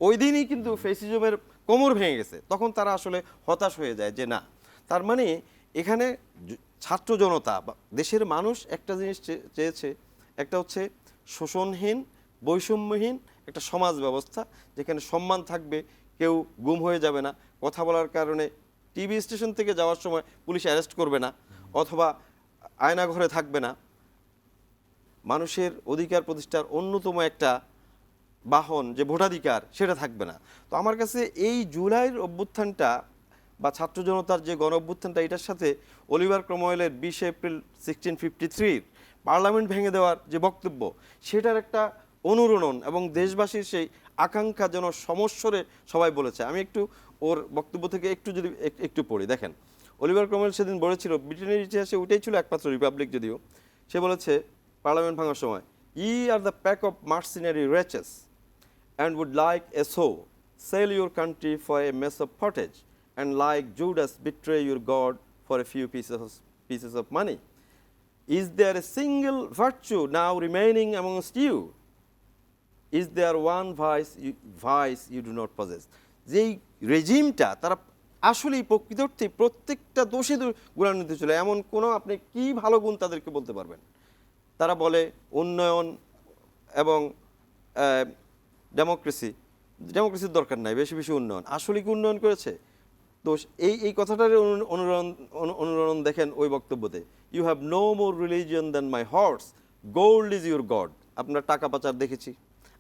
ওই দিনই কিন্তু ফ্যাসিজমের কোমর ভেঙে গেছে। তখন তারা আসলে হতাশ হয়ে যায় যে না, তার মানে এখানে ছাত্র জনতা বা দেশের মানুষ একটা জিনিস চেয়েছে, একটা হচ্ছে শোষণহীন বৈষম্যহীন একটা সমাজ ব্যবস্থা, যেখানে সম্মান থাকবে, কেউ গুম হয়ে যাবে না, কথা বলার কারণে টিভি স্টেশন থেকে যাওয়ার সময় পুলিশ অ্যারেস্ট করবে না, অথবা আয়নাঘরে থাকবে না। মানুষের অধিকার প্রতিষ্ঠার অন্যতম একটা বাহন যে ভোটাধিকার, সেটা থাকবে না। তো আমার কাছে এই জুলাইয়ের অভ্যুত্থানটা বা ছাত্র জনতার যে গণ অভ্যুত্থানটা, এটার সাথে অলিভার ক্রমওয়েলের 20 এপ্রিল 1653 পার্লামেন্ট ভেঙে দেওয়ার যে বক্তব্য, সেটার একটা অনুরণন এবং দেশবাসীর সেই আকাঙ্ক্ষা যেন সমস্বরে সবাই বলেছে। আমি একটু ওর বক্তব্য থেকে একটু পড়ি। দেখেন, অলিভার ক্রমওয়েল সেদিন বলেছিল, ব্রিটেনের ইতিহাসে ওইটাই ছিল একমাত্র রিপাবলিক যদিও, সে বলেছে পার্লামেন্ট ভাঙার সময়, ye are the pack of mercenary wretches and would like a sow, sell your country for a mess of pottage, and like Judas betray your God for a few pieces of money. Is there a single virtue now remaining amongst you? Is there one vice you do not possess? যেই রেজিমটা তারা আসলেই প্রকৃতার্থে প্রত্যেকটা দোষে গুণান্বিত ছিল, এমন কোনো আপনি কি ভালো গুণ তাদেরকে বলতে পারবেন? তারা বলে উন্নয়ন এবং ডেমোক্রেসির দরকার নাই, বেশি বেশি উন্নয়ন। আসলে কি উন্নয়ন করেছে? তো এই কথাটার অনুরণন দেখেন ওই বক্তব্যতে, you have no more religion than my horse, gold is your god. আপনার টাকা পাচার দেখেছি,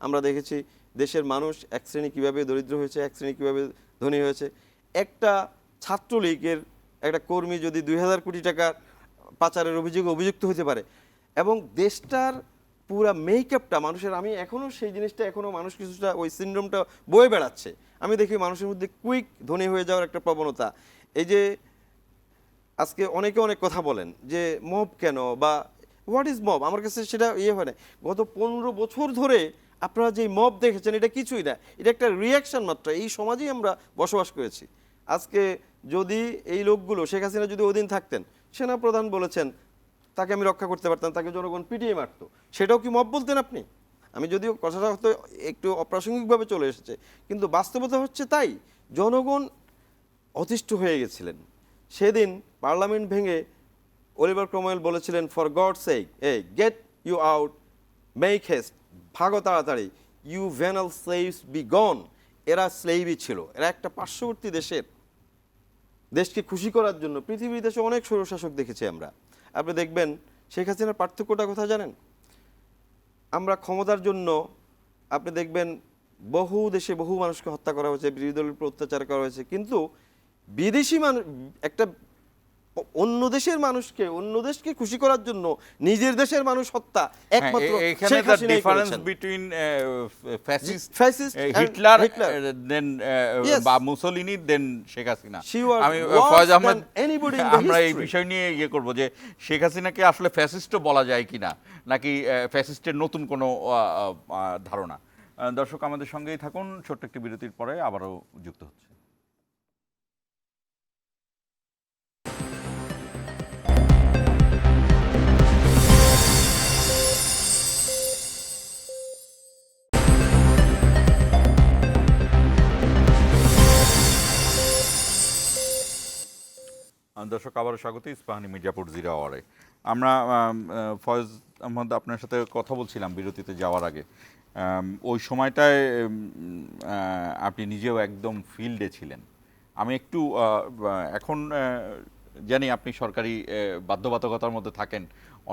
আমরা দেখেছি দেশের মানুষ এক শ্রেণী কীভাবে দরিদ্র হয়েছে, এক শ্রেণী কীভাবে ধনী হয়েছে। একটা ছাত্রলীগের একটা কর্মী যদি 2000 কোটি টাকার পাচারের অভিযোগে অভিযুক্ত হতে পারে, এবং দেশটার পুরা মেকআপটা মানুষের, আমি এখনও সেই জিনিসটা, এখনও মানুষ কিছুটা ওই সিনড্রোমটা বয়ে বেড়াচ্ছে। আমি দেখি মানুষের মধ্যে কুইক ধনী হয়ে যাওয়ার একটা প্রবণতা। এই যে আজকে অনেকে অনেক কথা বলেন যে মব কেন বা হোয়াট ইজ মব, আমার কাছে সেটা হয় না। গত 15 বছর ধরে আপনারা যে মব দেখেছেন, এটা কিছুই না, এটা একটা রিয়াকশন মাত্র। এই সমাজেই আমরা বসবাস করেছি। আজকে যদি এই লোকগুলো, শেখ হাসিনা যদি ওদিন থাকতেন, সেনাপ্রধান বলেছেন তাকে আমি রক্ষা করতে পারতাম, তাকে জনগণ পিটিয়ে মারত, সেটাও কি মব বলতেন আপনি? আমি যদিও কথাটা হয়তো একটু অপ্রাসঙ্গিকভাবে চলে এসেছে, কিন্তু বাস্তবতা হচ্ছে তাই। জনগণ অতিষ্ঠ হয়ে গেছিলেন। সেদিন পার্লামেন্ট ভেঙে অলিভার ক্রমওয়েল বলেছিলেন, for God's sake, get you out, make haste, ভাগো তাড়াতাড়ি, you venal slaves be gone. এরা স্লেভই ছিল, এরা একটা পার্শ্ববর্তী দেশকে খুশি করার জন্য। পৃথিবীর দেশে অনেক স্বৈরশাসক দেখেছি আমরা। আপনি দেখবেন শেখ হাসিনার পার্থক্যটা কোথায় জানেন? আমরা ক্ষমতার জন্য, আপনি দেখবেন বহু দেশে বহু মানুষকে হত্যা করা হয়েছে, বিরোধী দলের উপর অত্যাচার করা হয়েছে, কিন্তু বিদেশি একটা অন্য দেশের মানুষকে, অন্য দেশকে খুশি করার জন্য নিজের দেশের মানুষ হত্যা একমাত্র
এখানে
শেখ
দ্য
হাসিনাই
ডিফারেন্স
করেছেন।
Between fascist
Fascist and
Hitler
Hitler.
Than
Yes.
বা Mussolini than Sheikh Hasina.
She was
আমি
worse
Faiz Ahmed
than anybody in the
আমরা এই
history.
বিষয় নিয়ে ইয়ে করব যে শেখ হাসিনাকে আসলে ফ্যাসিস্টও বলা যায় কিনা, নাকি ফ্যাসিস্টের নতুন কোনো ধারণা। দর্শক আমাদের সঙ্গেই থাকুন, ছোট্ট একটি বিরতির পরে আবারও যুক্ত হচ্ছে। দর্শক আবারও স্বাগত ইস্পাহানি মির্জাপুর জিরা আওয়ারে। আমরা ফয়েজ আহমদ আপনার সাথে কথা বলছিলাম বিরতিতে যাওয়ার আগে। ওই সময়টায় আপনি নিজেও একদম ফিল্ডে ছিলেন। আমি একটু এখন জানি আপনি সরকারি বাধ্যবাধকতার মধ্যে থাকেন,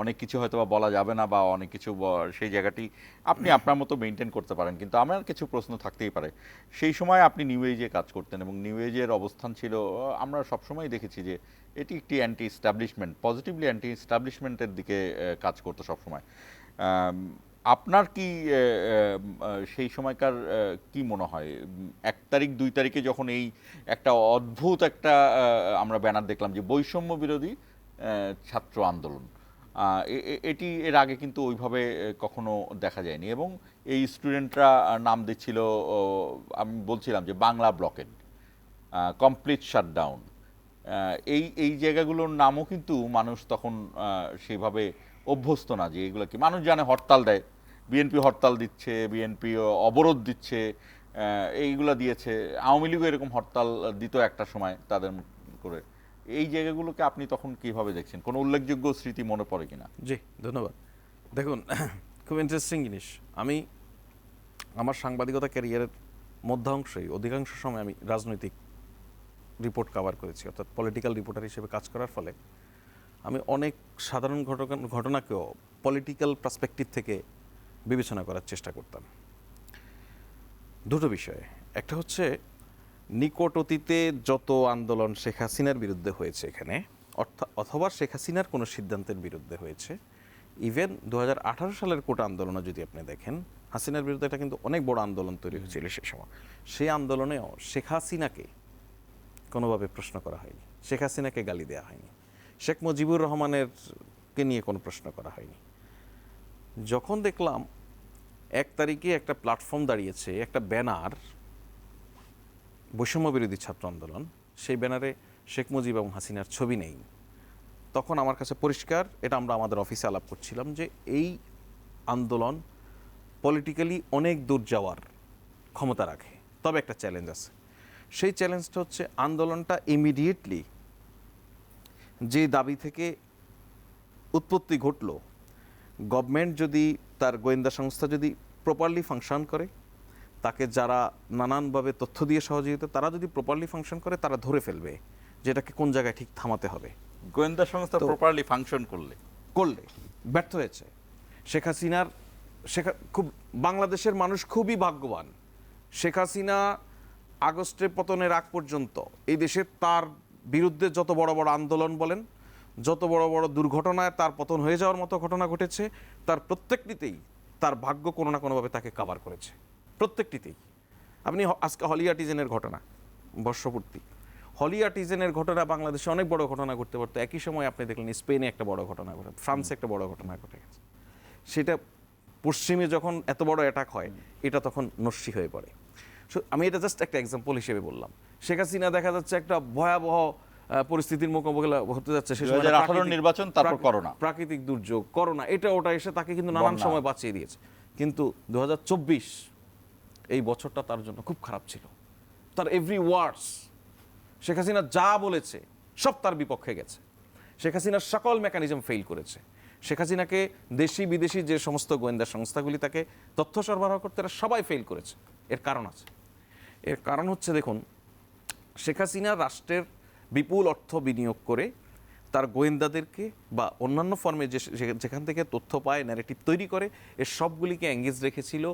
অনেক কিছু হয়তো বা বলা যাবে না বা অনেক কিছু সেই জায়গাটি আপনি আপনার মতো মেনটেন করতে পারেন, কিন্তু আমার কিছু প্রশ্ন থাকতেই পারে। সেই সময় আপনি নিউ এজে কাজ করতেন এবং নিউ এজের অবস্থান ছিল, আমরা সবসময় দেখেছি যে এটি একটি অ্যান্টি এস্টাবলিশমেন্ট, পজিটিভলি অ্যান্টি এস্টাবলিশমেন্টের দিকে কাজ করতো সবসময়। আপনার কি সেই সময়কার কি মনে হয় 1 তারিখ 2 তারিখে যখন এই একটা অদ্ভুত একটা আমরা ব্যানার দেখলাম যে বৈষম্য বিরোধী ছাত্র আন্দোলন, এটি এর আগে কিন্তু ওইভাবে কখনো দেখা যায়নি এবং এই স্টুডেন্টরা নাম দিচ্ছিল, আমি বলছিলাম যে বাংলা ব্লকেড, কমপ্লিট শাটডাউন, এই জায়গাগুলোর নামও কিন্তু মানুষ তখন সেইভাবে অভ্যস্ত না যে এগুলো কি। মানুষ জানে হরতাল দেয়, বিএনপি হরতাল দিচ্ছে, বিএনপি অবরোধ দিচ্ছে, এইগুলো দিয়েছে, আওয়ামী লীগও এরকম হরতাল দিত একটা সময় তাদের করে। এই জায়গাগুলোকে আপনি তখন কিভাবে দেখছেন, কোনো উল্লেখযোগ্য স্মৃতি মনে পড়ে কিনা?
জি ধন্যবাদ। দেখুন, খুব ইন্টারেস্টিং জিনিস। আমি আমার সাংবাদিকতা ক্যারিয়ারের মধ্যাংশেই অধিকাংশ সময় আমি রাজনৈতিক রিপোর্ট কভার করেছি, অর্থাৎ পলিটিক্যাল রিপোর্টার হিসেবে কাজ করার ফলে আমি অনেক সাধারণ ঘটনাকেও পলিটিক্যাল পার্সপেক্টিভ থেকে বিবেচনা করার চেষ্টা করতাম। দুটো বিষয়ে, একটা হচ্ছে নিকট অতীতে যত আন্দোলন শেখ হাসিনার বিরুদ্ধে হয়েছে এখানে, অথবা শেখ হাসিনার কোনো সিদ্ধান্তের বিরুদ্ধে হয়েছে, ইভেন 2018 সালের কোটা আন্দোলনে যদি আপনি দেখেন, হাসিনার বিরুদ্ধে এটা কিন্তু অনেক বড় আন্দোলন তৈরি হয়েছিল সেই সময়। সেই আন্দোলনেও শেখ হাসিনাকে কোনোভাবে প্রশ্ন করা হয়নি, শেখ হাসিনাকে গালি দেওয়া হয়নি, শেখ মুজিবুর রহমানেরকে নিয়ে কোনো প্রশ্ন করা হয়নি। যখন দেখলাম 1 তারিখে একটা প্ল্যাটফর্ম দাঁড়িয়েছে, একটা ব্যানার, বৈষম্য বিরোধী ছাত্র আন্দোলন, সেই ব্যানারে শেখ মুজিব এবং হাসিনার ছবি নেই, তখন আমার কাছে পরিষ্কার, এটা আমরা আমাদের অফিসে আলাপ করছিলাম, যে এই আন্দোলন পলিটিক্যালি অনেক দূর যাওয়ার ক্ষমতা রাখে, তবে একটা চ্যালেঞ্জ আছে। সেই চ্যালেঞ্জটা হচ্ছে আন্দোলনটা ইমিডিয়েটলি যে দাবি থেকে উৎপত্তি ঘটল, গভর্নমেন্ট যদি তার গোয়েন্দা সংস্থা যদি প্রপারলি ফাংশন করে, তাকে যারা নানানভাবে তথ্য দিয়ে সহযোগিতা, তারা যদি প্রপারলি ফাংশন করে, তারা ধরে ফেলবে যেটাকে কোন জায়গায় ঠিক থামাতে হবে।
গোয়েন্দা সংস্থা প্রপারলি ফাংশন করলে
ব্যর্থ হয়েছে শেখ হাসিনার। খুব বাংলাদেশের মানুষ খুবই ভাগ্যবান, শেখ হাসিনা আগস্টের পতনের আগ পর্যন্ত এই দেশে তার বিরুদ্ধে যত বড় বড় আন্দোলন বলেন, যত বড় বড় দুর্ঘটনায় তার পতন হয়ে যাওয়ার মতো ঘটনা ঘটেছে, তার প্রত্যেকটিতেই তার ভাগ্য কোনো না কোনোভাবে তাকে কভার করেছে, প্রত্যেকটিতেই। আপনি আজকে হলি আর্টিজেনের ঘটনা, বর্ষপূর্তি হলি আর্টিজেনের ঘটনা বাংলাদেশে অনেক বড় ঘটনা ঘটতে পারতো, একই সময় আপনি দেখলেন স্পেনে একটা বড় ঘটনা ঘটে, ফ্রান্সে একটা বড় ঘটনা ঘটে গেছে। সেটা পশ্চিমে যখন এত বড় অ্যাটাক হয়, এটা তখন নস্যি হয়ে পড়ে। আমি এটা জাস্ট একটা এক্সাম্পল হিসেবে বললাম। শেখ হাসিনা দেখা যাচ্ছে একটা ভয়াবহ পরিস্থিতির মোকাবেলা হতে যাচ্ছে,
2018 নির্বাচন, তারপর করোনা,
প্রাকৃতিক দুর্যোগ, করোনা, এটা ওটা এসে তাকে কিন্তু নানান সময় বাঁচিয়ে দিয়েছে। কিন্তু 2024 এই বছরটা তার জন্য খুব খারাপ ছিল। তার এভরি ওয়ার্ডস, শেখ হাসিনা যা বলেছে সব তার বিপক্ষে গেছে। শেখ হাসিনার সকল মেকানিজম ফেল করেছে। শেখ হাসিনাকে দেশি বিদেশি যে সমস্ত গোয়েন্দা সংস্থাগুলি তাকে তথ্য সরবরাহ করতে, তারা সবাই ফেল করেছে। এর কারণ আছে, এর কারণ হচ্ছে, দেখুন, শেখ হাসিনা রাষ্ট্রের বিপুল অর্থ বিনিয়োগ করে তার গোয়েন্দাদেরকে বা অন্যান্য ফর্মে যেখান থেকে তথ্য পায়, ন্যারেটিভ তৈরি করে, এর সবগুলিকে এঙ্গেজ রেখেছিল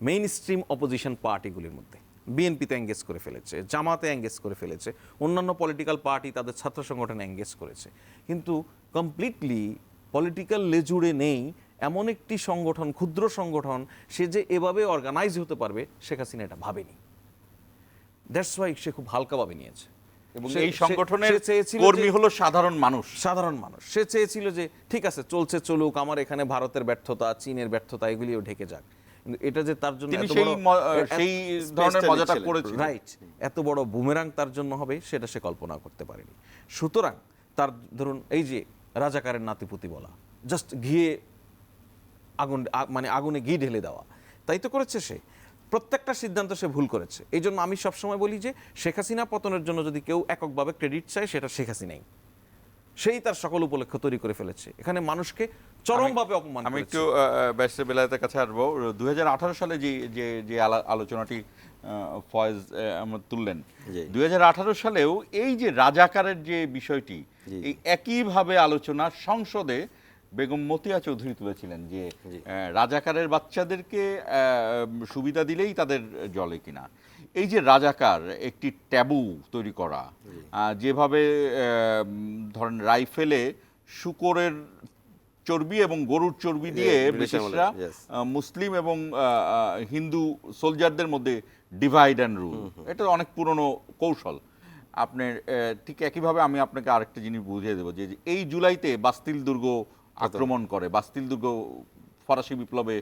মেইন স্ট্রিম অপোজিশন পার্টিগুলির মধ্যে। বিএনপিতে এঙ্গেজ করে ফেলেছে, জামাতে এঙ্গেজ করে ফেলেছে, অন্যান্য পলিটিক্যাল পার্টি তাদের ছাত্র সংগঠনে এঙ্গেজ করেছে, কিন্তু কমপ্লিটলি পলিটিক্যাল লেজুড়ে নেই এমন একটি সংগঠন, ক্ষুদ্র সংগঠন, সে যে এভাবে অর্গানাইজ হতে পারবে শেখ হাসিনা এটা ভাবেনি। দ্যাটস ওয়াই সে খুব হালকাভাবে নিয়েছে।
এবং
সে-
এই
সে-
সংগঠনের
সে চেয়েছিল যে-
কর্মী হলো সাধারণ মানুষ।
সাধারণ মানুষ। সে চেয়েছিল যে ঠিক আছে চলছে চলুক, আমার এখানে ভারতের ব্যর্থতা, চীনের ব্যর্থতা এগুলিও ঢেকে যাক, কিন্তু এটা যে তার জন্য
তিনি
এত
সেই
বড়-
সেই ধরনের
স্পেসটা
মজাটা
নিচ্ছিলেন।
করেছিলেন।
রাইট, এত বড় বুমেরাং তার জন্য হবে সেটা সে কল্পনা করতে পারেনি। সুতরাং তার ধরুন এই যে রাজাকারের নাতিপুতি বলা, জাস্ট ঘিয়ে মানে আগুনে ঘি ঢেলে দেওয়া, তাই তো করেছে সে। প্রত্যেকটা সিদ্ধান্ত সে ভুল করেছে। এই জন্য আমি সবসময় বলি যে শেখ হাসিনা পতনের জন্য যদি কেউ এককভাবে ক্রেডিট চায় সেটা শেখ হাসিনাই। সেই তার সকল উপলক্ষ তৈরি করে ফেলেছে, এখানে মানুষকে চরমভাবে অপমান
আমি
করেছে।
একটু ব্যারিস্টার বেলায়েতের কাছে আসবো। 2018 সালে যে যে যে আলোচনাটি ফয়েজ আমার তুললেন,
জি।
2018 সালেও এই যে রাজাকারের যে বিষয়টি,
জি।
এই একইভাবে আলোচনা সংসদে বেগম মতিয়া চৌধুরী তুলেছিলেন যে
জি।
রাজাকারের বাচ্চাদেরকে সুবিধা দিলেই তাদের জলে কিনা। এই যে রাজাকার একটি ট্যাবু তৈরি করা, যেভাবে ধরেন রাইফেলে শূকরের চর্বি এবং গরুর চর্বি দিয়ে
ব্রিটিশ
ব্রিটিশরা
আমলে, yes.
মুসলিম এবং হিন্দু সোলজারদের মধ্যে ডিভাইড অ্যান্ড রুল, এটা অনেক পুরনো কৌশল। আপনার ঠিক একইভাবে আমি আপনাকে আরেকটা জিনিস বুঝিয়ে দেবো যে এই জুলাইতে বাস্তিল দুর্গ আক্রমণ করে, বাস্তিল দুর্গ ফরাসি বিপ্লবে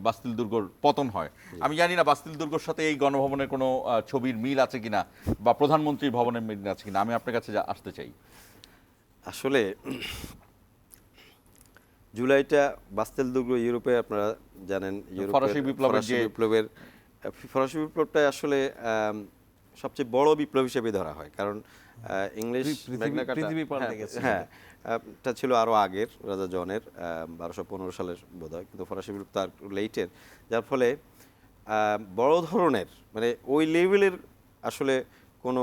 বাস্তিল দুর্গর পতন হয়। আমি জানি না বাস্তিল দুর্গর সাথে এই গণভবনের কোনো ছবির মিল আছে কিনা বা প্রধানমন্ত্রীর ভবনের মিল আছে কিনা, আমি আপনার কাছে আসতে চাই।
আসলে জুলাইটা বাস্তেল দুর্গ ইউরোপে আপনারা জানেন,
ফরাসি বিপ্লবের
ফরাসি বিপ্লবটাই আসলে সবচেয়ে বড় বিপ্লব হিসেবে ধরা হয়, কারণ ইংলিশ ম্যাগনা কার্টা,
পৃথিবী পাল্টে গেছে।
হ্যাঁ, এটা ছিল আরো আগের রাজা জনের 1215 সালের বোধহয়, কিন্তু ফরাসি বিপ্লব তার লেটের, যার ফলে বড় ধরনের মানে ওই লেভেলের আসলে কোনো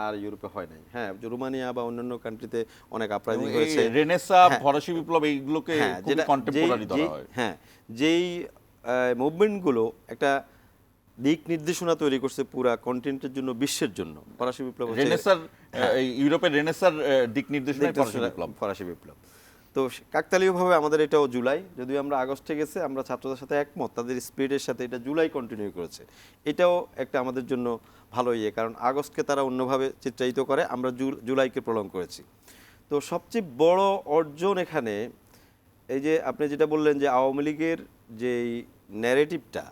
আর ইউরোপে হয় নাই। হ্যাঁ, রোমানিয়া বা অন্যান্য কান্ট্রিতে অনেক আপরাইজিং হয়েছে,
রেনেসা,
হ্যাঁ।
ফরাসি বিপ্লব এইগুলোকে
হ্যাঁ,
খুবই কন্টেম্পোরারি ধরা হয়।
হ্যাঁ, যেই মুভমেন্টগুলো একটা দিক নির্দেশনা তৈরি করছে পুরা কন্টিনেন্টের জন্য, বিশ্বের জন্য। ফরাসি বিপ্লব হচ্ছে
রেনেসার, ইউরোপের রেনেসার দিক নির্দেশনায় ফরাসি বিপ্লব।
ফরাসি বিপ্লব। তো কাকতালীয়ভাবে আমাদের এটাও জুলাই, যদিও আমরা আগস্টে গেছে, আমরা ছাত্রদের সাথে একমত, তাদের স্পিরিটের সাথে এটা জুলাই কন্টিনিউ করেছে। এটাও একটা আমাদের জন্য ভালো ইয়ে, কারণ আগস্টকে তারা অন্যভাবে চিত্রায়িত করে, আমরা জুলাইকে প্রলং করেছি। তো সবচেয়ে বড় অর্জন এখানে এই যে আপনি যেটা বললেন যে আওয়ামী লীগের যেই ন্যারেটিভটা,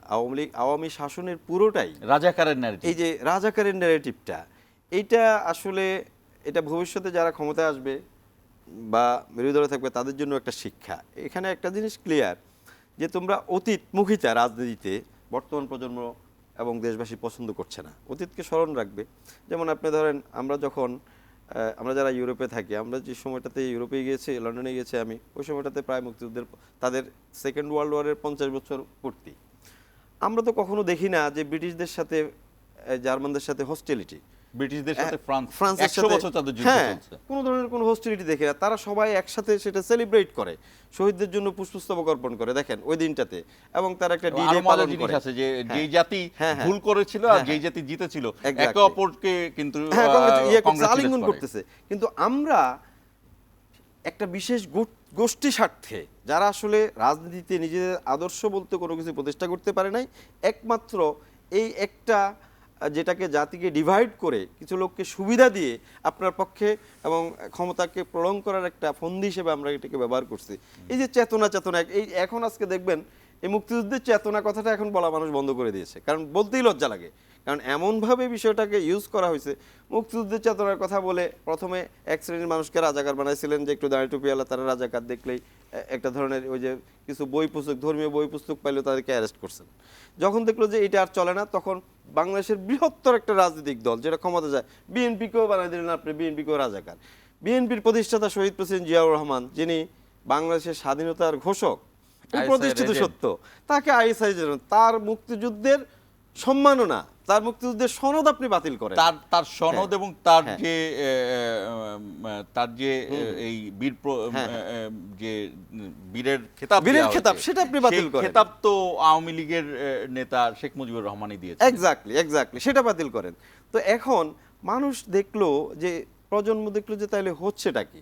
আওয়ামী শাসনের পুরোটাই
রাজাকারের ন্যারেটিভ,
এই যে রাজাকারের ন্যারেটিভটা, এইটা আসলে এটা ভবিষ্যতে যারা ক্ষমতায় আসবে বা বিরোধী দলে থাকবে তাদের জন্য একটা শিক্ষা। এখানে একটা জিনিস ক্লিয়ার যে তোমরা অতীতমুখিতা রাজনীতিতে বর্তমান প্রজন্ম এবং দেশবাসী পছন্দ করছে না, অতীতকে স্মরণ রাখবে। যেমন আপনি ধরেন আমরা যারা ইউরোপে থাকি, আমরা যে সময়টাতে ইউরোপে গিয়েছি, লন্ডনে গিয়েছি আমি, ওই সময়টাতে প্রায় মুক্তিযুদ্ধের তাদের সেকেন্ড ওয়ার্ল্ড ওয়ারের 50 বছর পূর্তি। আমরা তো কখনো দেখি না যে ব্রিটিশদের সাথে জার্মানদের সাথে হোস্টিলিটি,
ব্রিটিশদের সাথে
ফ্রান্সের
100 বছর তাদের যুদ্ধ
হ্যাঁ,
চলছে।
কোনো ধরনের কোনো হোস্টিলিটি দেখে না, তারা সবাই একসাথে সেটা সেলিব্রেট করে, শহীদদের জন্য পুষ্পস্তবক অর্পণ করে দেখেন ওই দিনটাতে, এবং তার একটা
আরো
ডি-ডে
মজার
পালন
জিনিস
করে।
আছে যে
হ্যাঁ।
যেই জাতি
হ্যাঁ, হ্যাঁ।
ভুল করেছিল আর
হ্যাঁ,
যেই জাতি জিতেছিল
Exactly.
একে অপরকে কিন্তু
হ্যাঁ,
congratulate
আলিঙ্গন
করে।
করতেছে। কিন্তু আমরা একটা বিশেষ গোষ্ঠী স্বার্থে যারা আসলে রাজনীতিতে নিজেদের আদর্শ বলতে কোনো কিছু প্রতিষ্ঠা করতে পারে নাই, একমাত্র এই একটা যেটাকে জাতিকে ডিভাইড করে কিছু লোককে সুবিধা দিয়ে আপনার পক্ষে এবং ক্ষমতাকে প্রলং করার একটা ফন্দি হিসেবে আমরা এটাকে ব্যবহার করছি। এই যে চেতনা এই এখন আজকে দেখবেন এই মুক্তিযুদ্ধের চেতনা কথাটা এখন বলা মানুষ বন্ধ করে দিয়েছে, কারণ বলতেই লজ্জা লাগে, কারণ এমনভাবে বিষয়টাকে ইউজ করা হয়েছে। মুক্তিযুদ্ধের চেতনার কথা বলে প্রথমে এক শ্রেণীর মানুষকে রাজাকার বানাইছিলেন, যে একটু দাঁড়িয়ে টুপিওয়ালা তারা রাজাকার দেখলেই একটা ধরনের ওই যে কিছু ধর্মীয় বই পুস্তক পাইলেও তাদেরকে অ্যারেস্ট করছেন। যখন দেখলো যে এটা আর চলে না, তখন বাংলাদেশের বৃহত্তর একটা রাজনৈতিক দল যেটা ক্ষমতা যায়, বিএনপিকেও বানাই দিলেন আপনি, বিএনপিকেও রাজাকার। বিএনপির প্রতিষ্ঠাতা শহীদ প্রেসিডেন্ট জিয়াউর রহমান, যিনি বাংলাদেশের স্বাধীনতার ঘোষক, প্রতিষ্ঠিত সত্য, তাকে আইএসআই, তার মুক্তিযুদ্ধের সম্মাননা, তার মুক্তিযুদ্ধের সনদ আপনি বাতিল করেন।
তার সনদ এবং তার
হ্যাঁ।
যে তার যে এই যে বীরের খেতাব
বীরের
দেওয়া
খেতাব,
হয়েছে,
সেটা আপনি বাতিল
সেই
করেন।
খেতাব তো আওয়ামী লীগের নেতা শেখ মুজিবুর রহমানই দিয়েছে।
এক্স্যাক্টলি সেটা বাতিল করেন। তো এখন মানুষ দেখলো যে, প্রজন্ম দেখলো যে তাহলে হচ্ছেটা কি,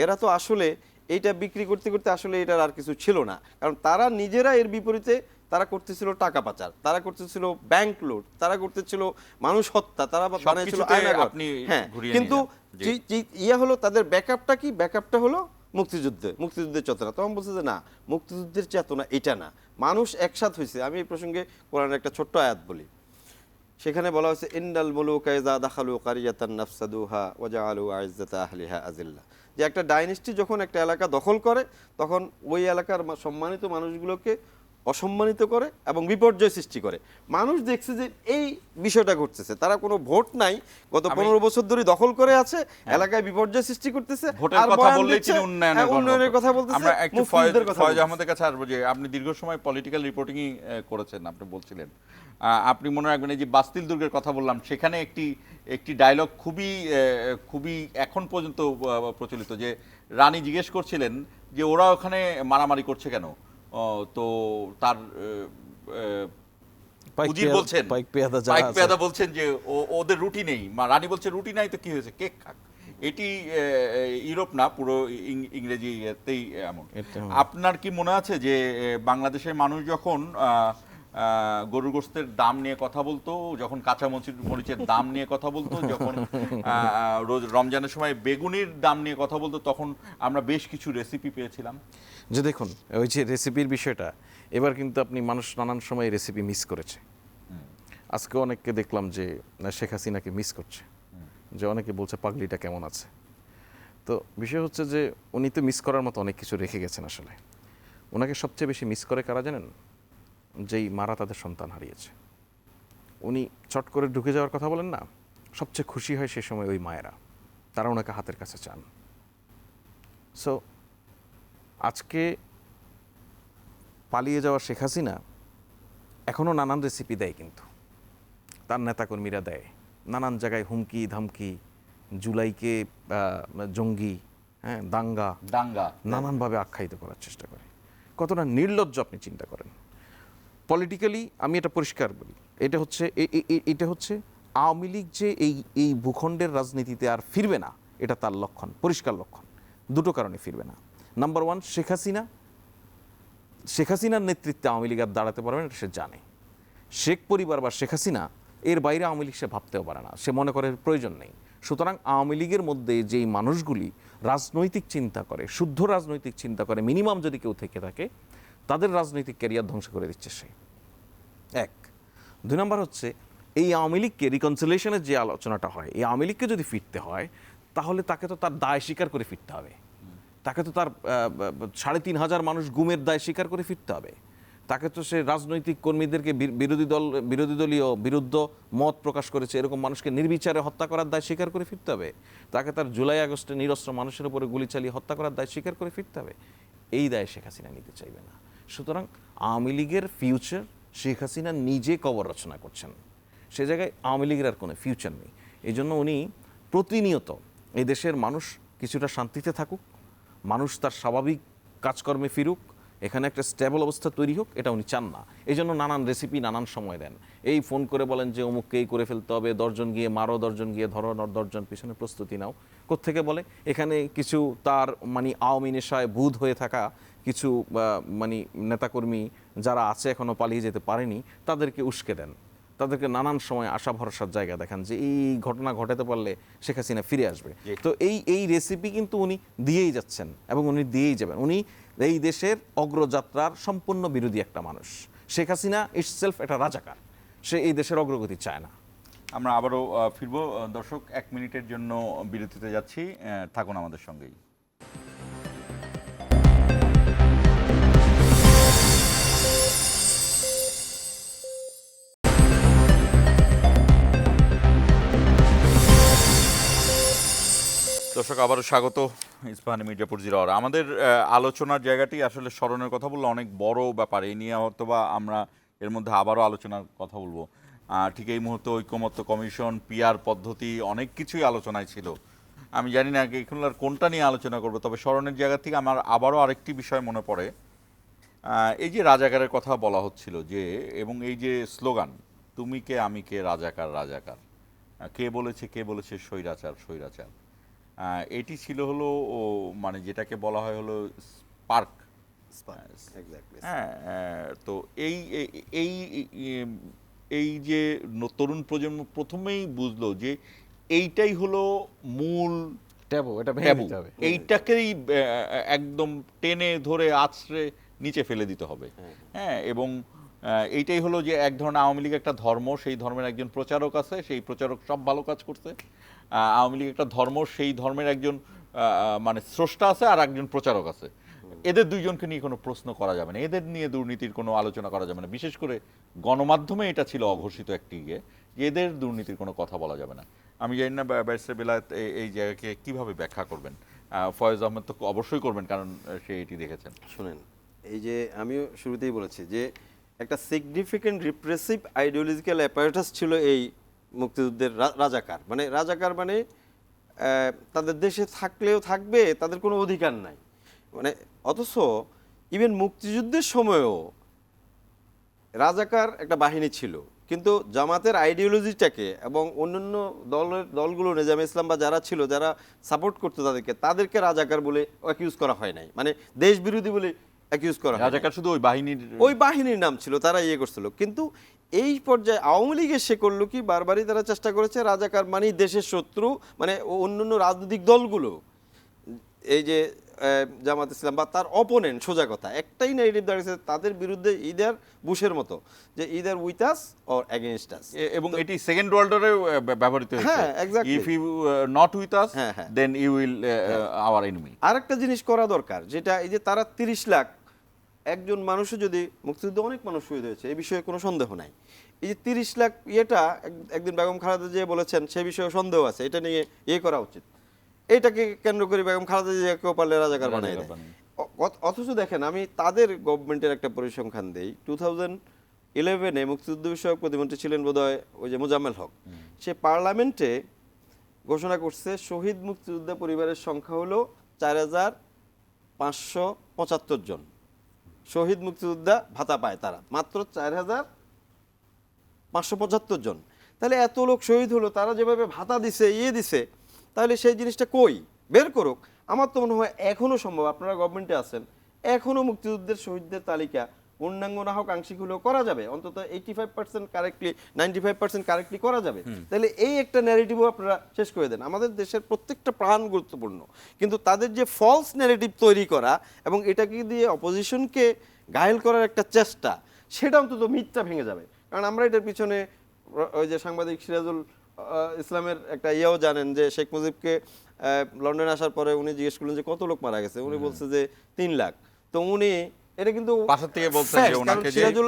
এরা তো আসলে এইটা বিক্রি করতে করতে আসলে এটার আর কিছু ছিল না। কারণ তারা নিজেরা এর বিপরীতে তারা করতেছিল টাকা পাচার, তারা করতেছিল ব্যাংক লুট, তারা করতেছিল মানুষ হত্যা, তারা বানাইছিল
সবকিছুতে
আয়নাঘর।
আপনি
হ্যাঁ,
ঘুরিয়ে
কিন্তু
নিয়ে যান।
ইয়া হলো তাদের ব্যাকআপটা কি, ব্যাকআপটা হলো মুক্তিযুদ্ধের চেতনা। তখন বলছে যে না, মুক্তিযুদ্ধের চেতনা এটা না, মানুষ একসাথ হয়েছে। আমি এই প্রসঙ্গে কোরআনের একটা ছোট্ট আয়াত বলি, সেখানে বলা হয়েছে ইন্নাল মুলুকা ইযা দাখালু কারিয়াতান নাফসাদুহা ওয়া জাআলু আইজ্জাতা আহলিহা আযিল্লা, যে একটা ডাইনেস্টি যখন একটা এলাকা দখল করে তখন ওই এলাকার সম্মানিত মানুষগুলোকে অসম্মানিত করে এবং বিপর্যয় সৃষ্টি করে। মানুষ দেখছে যে এই বিষয়টা ঘটতেছে, তারা কোনো ভোট নাই, গত 15 বছর ধরে দখল করে আছে, এলাকায় বিপর্যয় সৃষ্টি করতেছে,
ভোটের
আর
কথা
বয়ান
বললেই
দিচ্ছে,
তিনি
উন্নয়নের কথা বলতেছে,
আমরা একটু
মুক্তিযুদ্ধের কথা
ফয়েজ
বলতেছে।
আহমেদের কাছে আসবো যে আপনি দীর্ঘ সময় পলিটিক্যাল রিপোর্টিংই করেছেন, আপনি বলছিলেন আপনি মনে রাখবেন এই যে বাস্তিল দুর্গের কথা বললাম, সেখানে একটি ডায়লগ খুবই এখন পর্যন্ত প্রচলিত, যে রানী জিজ্ঞেস করছিলেন যে ওরা ওখানে মারামারি করছে কেন, তো তার উজির বলছেন, পাইক পেয়াদা বলছেন যে ওদের রুটি নেই, রানী বলছে রুটি নাই তো কি হয়েছে, কেক খাক। এটি ইউরোপ না, পুরো ইংরেজিতেই এমন। আপনার কি মনে আছে যে বাংলাদেশের মানুষ যখন গরুর গোশতের দাম নিয়ে কথা বলতো, যখন কাঁচা মরিচের দাম নিয়ে কথা বলতো, যখন রোজ রমজানের সময় বেগুনির দাম নিয়ে কথা বলতো, তখন আমরা বেশ কিছু রেসিপি পেয়েছিলাম।
যে দেখুন, ওই যে রেসিপির বিষয়টা, এবার কিন্তু আপনি মানুষ নানান সময় রেসিপি মিস করেছে। আজকে অনেককে দেখলাম যে শেখ হাসিনাকে মিস করছে, যে অনেকে বলছে পাগলিটা কেমন আছে। তো বিষয় হচ্ছে যে উনি তো মিস করার মতো অনেক কিছু রেখে গেছেন। আসলে ওনাকে সবচেয়ে বেশি মিস করে কারা জানেন? যেই মারা তাদের সন্তান হারিয়েছে। উনি চট করে ঢুকে যাওয়ার কথা বলেন না, সবচেয়ে খুশি হয় সে সময় ওই মায়েরা, তারা ওনাকে হাতের কাছে চান। সো আজকে পালিয়ে যাওয়া শেখ হাসিনা এখনও নানান রেসিপি দেয়, কিন্তু তার নেতাকর্মীরা দেয় নানান জায়গায় হুমকি ধামকি, জুলাইকে জঙ্গি, হ্যাঁ দাঙ্গা নানানভাবে আখ্যায়িত করার চেষ্টা করে। কতটা নির্লজ্জ আপনি চিন্তা করেন। পলিটিক্যালি আমি এটা পরিষ্কার বলি, এটা হচ্ছে আওয়ামী লীগ যে এই ভূখণ্ডের রাজনীতিতে আর ফিরবে না, এটা তার লক্ষণ, পরিষ্কার লক্ষণ। দুটো কারণে ফিরবে না। নাম্বার ওয়ান, শেখ হাসিনার নেতৃত্বে আওয়ামী লীগ আর দাঁড়াতে পারবে না, এটা সে জানে। শেখ পরিবার বা শেখ হাসিনা এর বাইরে আওয়ামী লীগ সে ভাবতেও পারে না, সে মনে করে প্রয়োজন নেই। সুতরাং আওয়ামী লীগের মধ্যে যেই মানুষগুলি রাজনৈতিক চিন্তা করে, শুদ্ধ রাজনৈতিক চিন্তা করে, মিনিমাম যদি কেউ থেকে থাকে, তাদের রাজনৈতিক ক্যারিয়ার ধ্বংস করে দিচ্ছে সে। এক। দুই নম্বর হচ্ছে, এই আওয়ামী লীগকে রিকনসিলিয়েশনের যে আলোচনাটা হয়, এই আওয়ামী লীগকে যদি ফিরতে হয়, তাহলে তাকে তো তার দায় স্বীকার করে ফিরতে হবে। তাকে তো তার 3,500 মানুষ গুমের দায় স্বীকার করে ফিরতে হবে। তাকে তো সে রাজনৈতিক কর্মীদেরকে বিরোধী দলীয় বিরুদ্ধ মত প্রকাশ করেছে এরকম মানুষকে নির্বিচারে হত্যা করার দায় স্বীকার করে ফিরতে হবে। তাকে তার জুলাই আগস্টে নিরস্ত্র মানুষের উপরে গুলি চালিয়ে হত্যা করার দায় স্বীকার করে ফিরতে হবে। এই দায় শেখ হাসিনা নিতে চাইবে না। সুতরাং আওয়ামী লীগের ফিউচার শেখ হাসিনা নিজে কবর রচনা করছেন। সে জায়গায় আওয়ামী লীগের আর কোনো ফিউচার নেই। এই জন্য উনি প্রতিনিয়ত এই দেশের মানুষ কিছুটা শান্তিতে থাকুক, মানুষ তার স্বাভাবিক কাজকর্মে ফিরুক, এখানে একটা স্টেবল অবস্থা তৈরি হোক, এটা উনি চান না। এই জন্য নানান রেসিপি নানান সময় দেন। এই ফোন করে বলেন যে অমুককেই করে ফেলতে হবে, 10 জন গিয়ে মারো, 10 জন গিয়ে ধরো, 10 জন পিছনে প্রস্তুতি নাও। কোত্থেকে বলে? এখানে কিছু তার আওয়ামী নেশায় বুধ হয়ে থাকা কিছু নেতাকর্মী যারা আছে এখনো পালিয়ে যেতে পারেনি, তাদেরকে উস্কে দেন, তাদেরকে নানান সময় আশা ভরসার জায়গা দেখান যে এই ঘটনা ঘটাতে পারলে শেখ হাসিনা ফিরে আসবে। তো এই রেসিপি কিন্তু উনি দিয়েই যাচ্ছেন এবং উনি দিয়েই যাবেন। উনি এই দেশের অগ্রযাত্রার সম্পূর্ণ বিরোধী একটা মানুষ। শেখ হাসিনা ইটসেলফ একটা রাজাকার, সে এই দেশের অগ্রগতি চায় না।
আমরা আবারও ফিরবো দর্শক, 1 মিনিটের জন্য বিরতিতে যাচ্ছি, থাকুন আমাদের সঙ্গেই। দর্শক আবারও স্বাগত ইস্পাহানি মির্জাপুর 0 আমাদের আলোচনার জায়গাটি আসলে স্মরণের কথা বললে অনেক বড় ব্যাপার। এই নিয়ে হয়তোবা আমরা এর মধ্যে আবারও আলোচনার কথা বলবো। ঠিক এই মুহূর্তে ঐকমত্য কমিশন, পিআর পদ্ধতি, অনেক কিছুই আলোচনায় ছিল। আমি জানি না এখন আর কোনটা নিয়ে আলোচনা করবো, তবে স্মরণের জায়গা থেকে আমার আবারও আরেকটি বিষয় মনে পড়ে। এই যে রাজাকারের কথা বলা হচ্ছিল যে, এবং এই যে স্লোগান তুমি কে আমি কে রাজাকার রাজাকার, কে বলেছে স্বৈরাচার স্বৈরাচার, এটি ছিল হলো মানে যেটাকে বলা হয় হলো স্পার্ক।
Exactly.
হ্যাঁ, তো এই এই এই যে তরুণ প্রজন্ম প্রথমেই বুঝলো যে এইটাই হলো মূল
ট্যাবু, এটা ভেঙে
ট্যাবু,
দিতে হবে।
এইটাকেই একদম টেনে ধরে আছড়ে নিচে ফেলে দিতে হবে। হ্যাঁ, এবং এইটাই হলো যে এক ধরনের আওয়ামী লীগ একটা ধর্ম, সেই ধর্মের একজন প্রচারক আছে, সেই প্রচারক সব ভালো কাজ করছে। আওয়ামী লীগ একটা ধর্ম, সেই ধর্মের একজন মানে স্রষ্টা আছে আর একজন প্রচারক আছে। এদের দুইজনকে নিয়ে কোনো প্রশ্ন করা যাবে না, এদের নিয়ে দুর্নীতির কোনো আলোচনা করা যাবে না। বিশেষ করে গণমাধ্যমে এটা ছিল অঘোষিত একটি যে এদের দুর্নীতির কোনো কথা বলা যাবে না। আমি জানি না ব্যারিস্টার বেলায়েত এই জায়গাকে কিভাবে ব্যাখ্যা করবেন। ফয়েজ আহমেদ তো অবশ্যই করবেন, কারণ সে এটি দেখেছেন।
শুনেন, এই যে আমিও শুরুতেই বলেছি যে একটা সিগনিফিক্যান্ট রিপ্রেসিভ আইডিওলজিক্যাল অ্যাপারেটাস ছিল এই মুক্তিযুদ্ধের রাজাকার। মানে রাজাকার মানে তাদের দেশে থাকলেও থাকবে, তাদের কোনো অধিকার নাই। মানে অথচ ইভেন মুক্তিযুদ্ধের সময়ও রাজাকার একটা বাহিনী ছিল, কিন্তু জামাতের আইডিওলজিটাকে এবং অন্যান্য দলগুলো নিজামে ইসলাম বা যারা ছিল, যারা সাপোর্ট করতো তাদেরকে রাজাকার বলে অ্যাকিউজ করা হয় নাই, মানে দেশ বিরোধী বলে অ্যাকিউজ করা হয় নাই।
রাজাকার শুধু ওই
বাহিনীর নাম ছিল, তারা ইয়ে করছিল। কিন্তু এই পর্যায়ে আওয়ামী লীগের সে করলো কি, বারবারই তারা চেষ্টা করেছে রাজাকার মানেই দেশের শত্রু, মানে অন্যান্য রাজনৈতিক দলগুলো, এই যে জামাত ইসলাম বা তার অপোনেন্ট, সোজা কথা একটাই নেগেটিভ দাঁড়িয়েছে তাদের বিরুদ্ধে, ইদার বুশের মতো, যে either with us or against us.
এবং এটি সেকেন্ড ওয়ার্ল্ড ওয়ারে ব্যবহৃত হয়েছে।
হ্যাঁ, exactly.
If you not with us
হ্যাঁ, হ্যাঁ।
Then you will our enemy.
আরেকটা জিনিস করা দরকার, যেটা এই যে তারা 30 লাখ একজন মানুষও যদি, মুক্তিযুদ্ধে অনেক মানুষ শহীদ হয়েছে, এই বিষয়ে কোনো সন্দেহ নাই। এই যে 30 লাখ ইয়েটা একদিন বেগম খালেদা জিয়া বলেছেন, সে বিষয়ে সন্দেহ আছে, এটা নিয়ে ইয়ে করা উচিত। এইটাকে কেন্দ্র করে বেগম খালেদা জিয়াকেও পারলে রাজাকার বানাই দেয়। অথচ দেখেন, আমি তাদের গভর্নমেন্টের একটা পরিসংখ্যান দেই। 2011-এ মুক্তিযুদ্ধ বিষয়ক প্রতিমন্ত্রী ছিলেন বোধহয় ওই যে মোজাম্মেল হক, সে পার্লামেন্টে ঘোষণা করছে শহীদ মুক্তিযোদ্ধা পরিবারের সংখ্যা হলো 4575 জন। শহীদ মুক্তিযোদ্ধা ভাতা পায় তারা মাত্র 4575 জন। তাহলে এত লোক শহীদ হলো, তারা যেভাবে ভাতা দিছে, দিছে, তাহলে সেই জিনিসটা কই বের করুক। আমার তো মনে হয় এখনো সম্ভব, আপনারা গভর্নমেন্টে আছেন, এখনো মুক্তিযুদ্ধের শহীদদের তালিকা পূর্ণাঙ্গ না হোক আংশিক হলেও করা যাবে, অন্তত 85% কারেক্টলি, 95% কারেক্টলি করা যাবে। তাহলে এই একটা ন্যারেটিভও আপনারা শেষ করে দেন। আমাদের দেশের প্রত্যেকটা প্রাণ গুরুত্বপূর্ণ, কিন্তু তাদের যে ফলস ন্যারেটিভ তৈরি করা এবং এটাকে দিয়ে অপোজিশনকে ঘায়েল করার একটা চেষ্টা, সেটা অন্তত মিথটা ভেঙে যাবে। কারণ আমরা এটার পিছনে ওই যে সাংবাদিক সিরাজুল ইসলামের একটা ইয়েও জানেন, যে শেখ মুজিবকে লন্ডনে আসার পরে উনি জিজ্ঞেস করলেন যে কত লোক মারা গেছে, উনি বলছে যে 3 লাখ। তো উনি এটা কিন্তু
পাশা থেকে বলছেন যে ওনাকে যে
সিরাজুল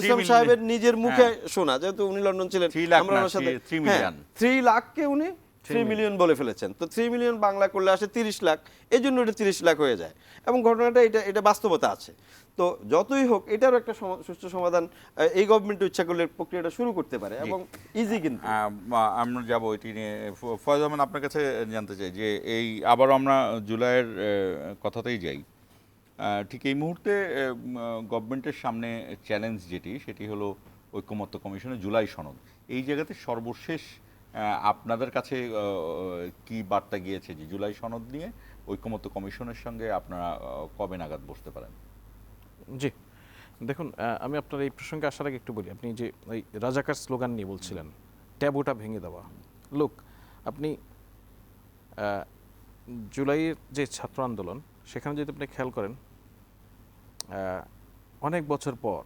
ইসলাম সাহেবের নিজের মুখে শোনা, যেহেতু উনি লন্ডন ছিলেন, আমরা ওনার সাথে 3 লাখকে উনি 3 মিলিয়ন বলে ফেলেছেন। তো 3 মিলিয়ন বাংলা করলে আসে 30 লাখ, এই জন্য এটা 30 লাখ হয়ে যায়। এবং ঘটনাটা এটা বাস্তবতা আছে। তো যতই হোক, এটারও একটা সুষ্ঠু সমাধান এই গভর্নমেন্ট ইচ্ছা করলে প্রক্রিয়াটা শুরু করতে পারে, এবং ইজি। কিন্তু
আমরা যাবো এটি নিয়ে। ফয়েজ আহমেদ, আপনার কাছে জানতে চাই যে এই আবারও আমরা জুলাইয়ের কথাতেই যাই। ঠিক এই মুহূর্তে গভর্নমেন্টের সামনে চ্যালেঞ্জ সেটি হলো ঐকমত্য কমিশনের জুলাই সনদ। এই জায়গাতে সর্বশেষ আপনাদের কাছে কি বার্তা গিয়েছে যে জুলাই সনদ নিয়ে ঐকমত্য কমিশনের সঙ্গে আপনারা কবে নাগাদ বসতে পারেন?
জি, দেখুন, আমি আপনার এই প্রসঙ্গে আসার আগে একটু বলি। আপনি যে ওই রাজাকার স্লোগান নিয়ে বলছিলেন, ট্যাবুটা ভেঙে দেওয়া। লোক, আপনি জুলাইয়ের যে ছাত্র আন্দোলন, সেখানে যদি আপনি খেয়াল করেন, অনেক বছর পর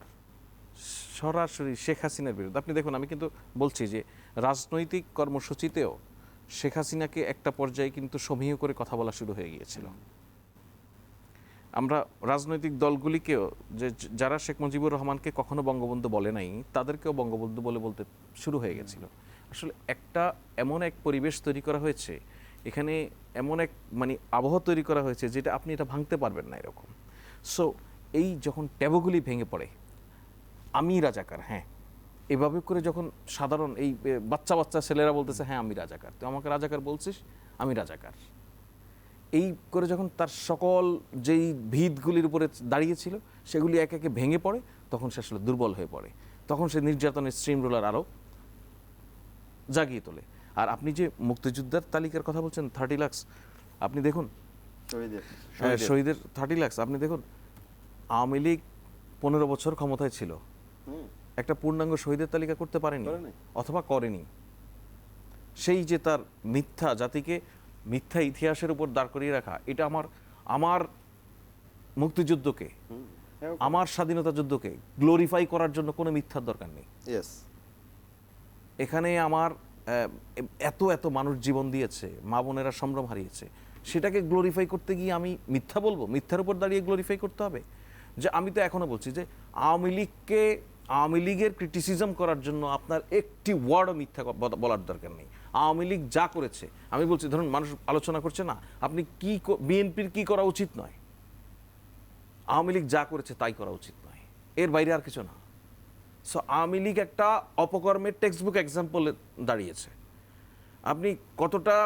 সরাসরি শেখ হাসিনার বিরুদ্ধে, আপনি দেখুন, আমি কিন্তু বলছি যে রাজনৈতিক কর্মসূচিতেও শেখ হাসিনাকে একটা পর্যায়ে কিন্তু সমীহ করে কথা বলা শুরু হয়ে গিয়েছিল। আমরা রাজনৈতিক দলগুলিকেও, যে যারা শেখ মুজিবুর রহমানকে কখনো বঙ্গবন্ধু বলে নাই, তাদেরকেও বঙ্গবন্ধু বলতে শুরু হয়ে গেছিল। আসলে এমন এক পরিবেশ তৈরি করা হয়েছে, এখানে এমন এক মানে আবহ তৈরি করা হয়েছে যেটা আপনি এটা ভাঙতে পারবেন না, এরকম। সো এই যখন ট্যাবুগুলি ভেঙে পড়ে, আমি রাজাকার, হ্যাঁ, এভাবে করে যখন সাধারণ এই বাচ্চা বাচ্চা ছেলেরা বলতেছে হ্যাঁ আমি রাজাকার, তুই আমাকে রাজাকার বলছিস, আমি রাজাকার, এই করে যখন তার সকল যেই ভিতগুলির উপরে দাঁড়িয়েছিল সেগুলি একে একে ভেঙে পড়ে, তখন সে আসলে দুর্বল হয়ে পড়ে, তখন সে নির্যাতনের স্ট্রিম রোলার আরও জাগিয়ে তোলে। আর আপনি যে মুক্তিযোদ্ধার তালিকার কথা বলছেন 30 লাখ, আপনি দেখুন শহীদের 30 লাখ, আপনি দেখুন আওয়ামী লীগ 15 বছর ক্ষমতায় ছিল, একটা পূর্ণাঙ্গ শহীদের তালিকা করতে পারেনি অথবা করেনি। সেই যে তার মিথ্যা, জাতিকে মিথ্যা ইতিহাসের উপর দাঁড় করিয়ে রাখা, এটা আমার মুক্তিযুদ্ধকে, আমার স্বাধীনতা যুদ্ধকে গ্লোরিফাই করার জন্য কোনো মিথ্যার দরকার নেই। এখানে আমার এত এত মানুষ জীবন দিয়েছে, মা বোনেরা সম্ভ্রম হারিয়েছে, সেটাকে গ্লোরিফাই করতে গিয়ে আমি মিথ্যা বলবো? মিথ্যার উপর দাঁড়িয়ে গ্লোরিফাই করতে হবে? যে আমি তো এখনো বলছি যে আওয়ামী লীগের ক্রিটিসিজম করার জন্য আপনার একটি ওয়ার্ডও মিথ্যা বলার দরকার নেই। আওয়ামী লীগ যা করেছে, আমি বলছি ধরুন মানুষ আলোচনা করছে না, আপনি কি বিএনপির কি করা উচিত নয়, আওয়ামী লীগ যা করেছে তাই করা উচিত নয়, এর বাইরে আর কিছু না। সো আওয়ামী লীগ একটা অপকর্মের টেক্সট বুক এক্সাম্পলে দাঁড়িয়েছে। আপনি কতটা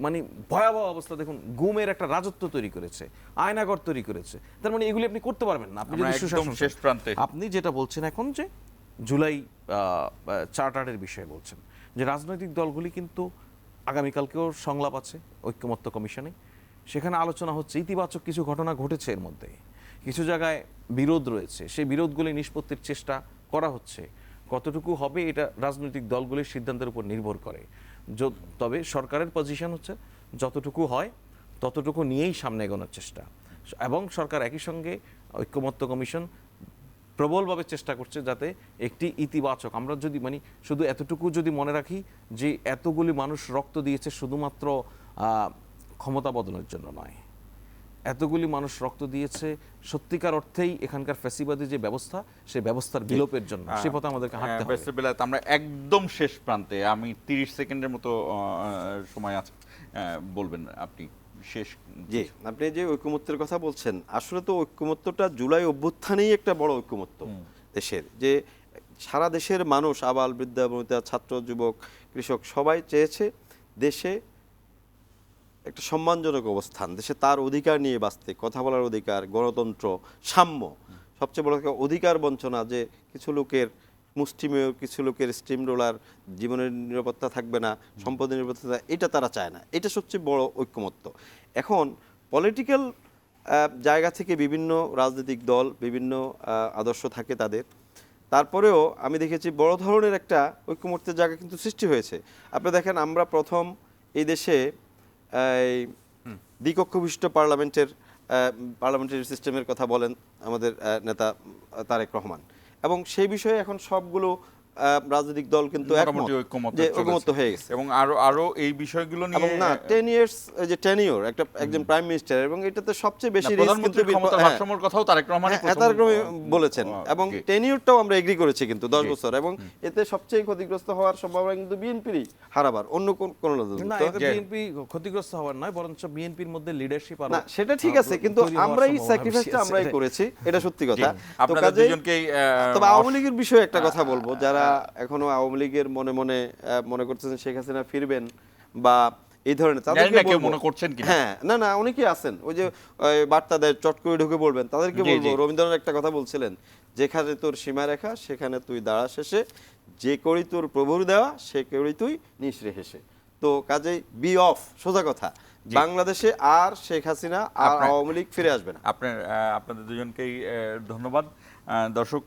মানে ভয়াবহ অবস্থা দেখুন, গুমের একটা রাজত্ব তৈরি করেছে, আয়নাগর তৈরি করেছে, তার মানে এগুলি আপনি করতে পারবেন না আপনি যদি সুশাসন।
শেষ প্রান্তে
আপনি যেটা বলছেন এখন যে জুলাই চার্টারের বিষয়ে বলছেন, যে রাজনৈতিক দলগুলি কিন্তু আগামীকালকেও সংলাপ আছে ঐক্যমত্য কমিশনে, সেখানে আলোচনা হচ্ছে, ইতিবাচক কিছু ঘটনা ঘটেছে, এর মধ্যে কিছু জায়গায় বিরোধ রয়েছে, সেই বিরোধগুলি নিষ্পত্তির চেষ্টা করা হচ্ছে। কতটুকু হবে এটা রাজনৈতিক দলগুলির সিদ্ধান্তের উপর নির্ভর করে। তবে সরকারের পজিশন হচ্ছে যতটুকু হয় ততটুকু নিয়েই সামনে এগোনোর চেষ্টা, এবং সরকার একই সঙ্গে ঐক্যমত্য কমিশন প্রবলভাবে চেষ্টা করছে যাতে একটি ইতিবাচক, আমরা যদি মানে শুধু এতটুকু যদি মনে রাখি যে এতগুলি মানুষ রক্ত দিয়েছে শুধুমাত্র ক্ষমতা বদলের জন্য নয়, এতগুলি মানুষ রক্ত দিয়েছে সত্যিকার অর্থেই এখানকার ফ্যাসিবাদী যে ব্যবস্থা, সেই ব্যবস্থার বিলোপের জন্য, সে পথে আমাদেরকে হাঁটতে হবে।
আমরা একদম শেষ প্রান্তে, আমি 30 সেকেন্ডের মতো সময় আছে, বলবেন আপনি শেষ।
জি, আপনি যে ঐক্যমত্যের কথা বলছেন, আসলে তো ঐক্যমত্যটা জুলাই অভ্যুত্থানেই একটা বড় ঐক্যমত্য দেশের, যে সারা দেশের মানুষ, আবাল বৃদ্ধা বনিতা, ছাত্র যুবক কৃষক সবাই চেয়েছে দেশে একটা সম্মানজনক অবস্থান, দেশে তার অধিকার নিয়ে বাঁচতে, কথা বলার অধিকার, গণতন্ত্র, সাম্য, সবচেয়ে বড় অধিকার বঞ্চনা, যে কিছু লোকের মুষ্টিমেয়, কিছু লোকের স্টিম রোলার, জীবনের নিরাপত্তা থাকবে না, সম্পদের নিরাপত্তা, এটা তারা চায় না। এটা সবচেয়ে বড় ঐক্যমত্য। এখন পলিটিক্যাল জায়গা থেকে বিভিন্ন রাজনৈতিক দল, বিভিন্ন আদর্শ থাকে তাদের, তারপরেও আমি দেখেছি বড় ধরনের একটা ঐক্যমত্যের জায়গা কিন্তু সৃষ্টি হয়েছে। আপনি দেখেন, আমরা প্রথম এই দেশে দ্বিকক্ষ বিশিষ্ট পার্লামেন্টারি সিস্টেমের কথা বলেন আমাদের নেতা তারেক রহমান, এবং সেই বিষয়ে এখন সবগুলো রাজনৈতিক দল কিন্তু ঐকমত্য হয়ে গেছে,
এবং আরো এই বিষয়গুলো নিয়ে,
এবং না 10 ইয়ার্স যে টেনিউর একজন প্রাইম মিনিস্টার, এবং এটাতে সবচেয়ে বেশি রিস্ক কিন্তু
ভারসাম্যের কথাও তারেক রহমান
বলেছেন, এবং টেনিউরটাও আমরা এগ্রি করেছি কিন্তু 10 বছর, এবং এতে সবচেয়ে ক্ষতিগ্রস্ত হওয়ার সম্ভাবনা কিন্তু বিএনপিরই হারাবার, অন্য কোন
না, বিএনপি ক্ষতিগ্রস্ত হওয়ার নয়, বরঞ্চ বিএনপির মধ্যে লিডারশিপ
না, সেটা ঠিক আছে, কিন্তু আমরা এই স্যাক্রিফাইসটা আমরাই করেছি, এটা সত্যি কথা।
আপনাদের দুজনকেই,
তবে আওয়ামী লীগের বিষয়ে একটা কথা বলবো, যারা এখনো আওয়ামী লীগের মনে করতেছেন শেখ হাসিনা ফিরবেন বা এই ধরনের, তাদেরকে
মনে করছেন কি?
হ্যাঁ, না অনেকেই আছেন, ওই যে বার্তা দেয় চট করে ঢুকে বলবেন, তাদেরকে বলবো, রবীন্দ্রনাথ একটা কথা বলছিলেন, যেখানে তোর সীমারেখা সেখানে তুই দাঁড়া শেষে, যে করি তোর প্রভুর দেওয়া সে করি তুই নিঃশ্রে হেসে। তো কাজেই বি অফ, সোজা কথা, বাংলাদেশে আর শেখ হাসিনা আর আওয়ামী লীগ ফিরে আসবে না।
আপনাদের দুজনকেই ধন্যবাদ। দর্শক,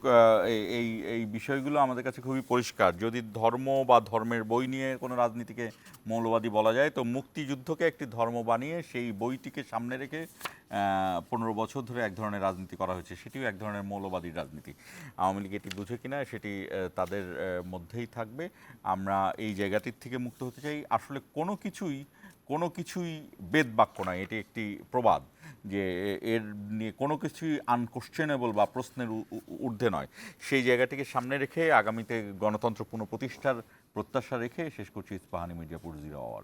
এই বিষয়গুলো আমাদের কাছে খুবই পরিষ্কার। যদি ধর্ম বা ধর্মের বই নিয়ে কোনো রাজনীতিকে মৌলবাদী বলা যায়, তো মুক্তিযুদ্ধকে একটি ধর্ম বানিয়ে সেই বইটিকে সামনে রেখে 15 বছর ধরে এক ধরনের রাজনীতি করা হয়েছে, সেটিও এক ধরনের মৌলবাদী রাজনীতি। আওয়ামী লীগ এটি বুঝে কিনা সেটি তাদের মধ্যেই থাকবে। আমরা এই জায়গাটির থেকে মুক্ত হতে চাই। আসলে কোনো কিছুই বেদ বাক্য নয়, এটি একটি প্রবাদ, যে এর নিয়ে কোনো কিছুই আনকোশ্চেনেবল বা প্রশ্নের ঊর্ধ্বে নয়। সেই জায়গাটিকে সামনে রেখে আগামীতে গণতন্ত্র পুনঃপ্রতিষ্ঠার প্রত্যাশা রেখে শেষ করছি ইস্পাহানি মিডিয়া 0 আওয়ার।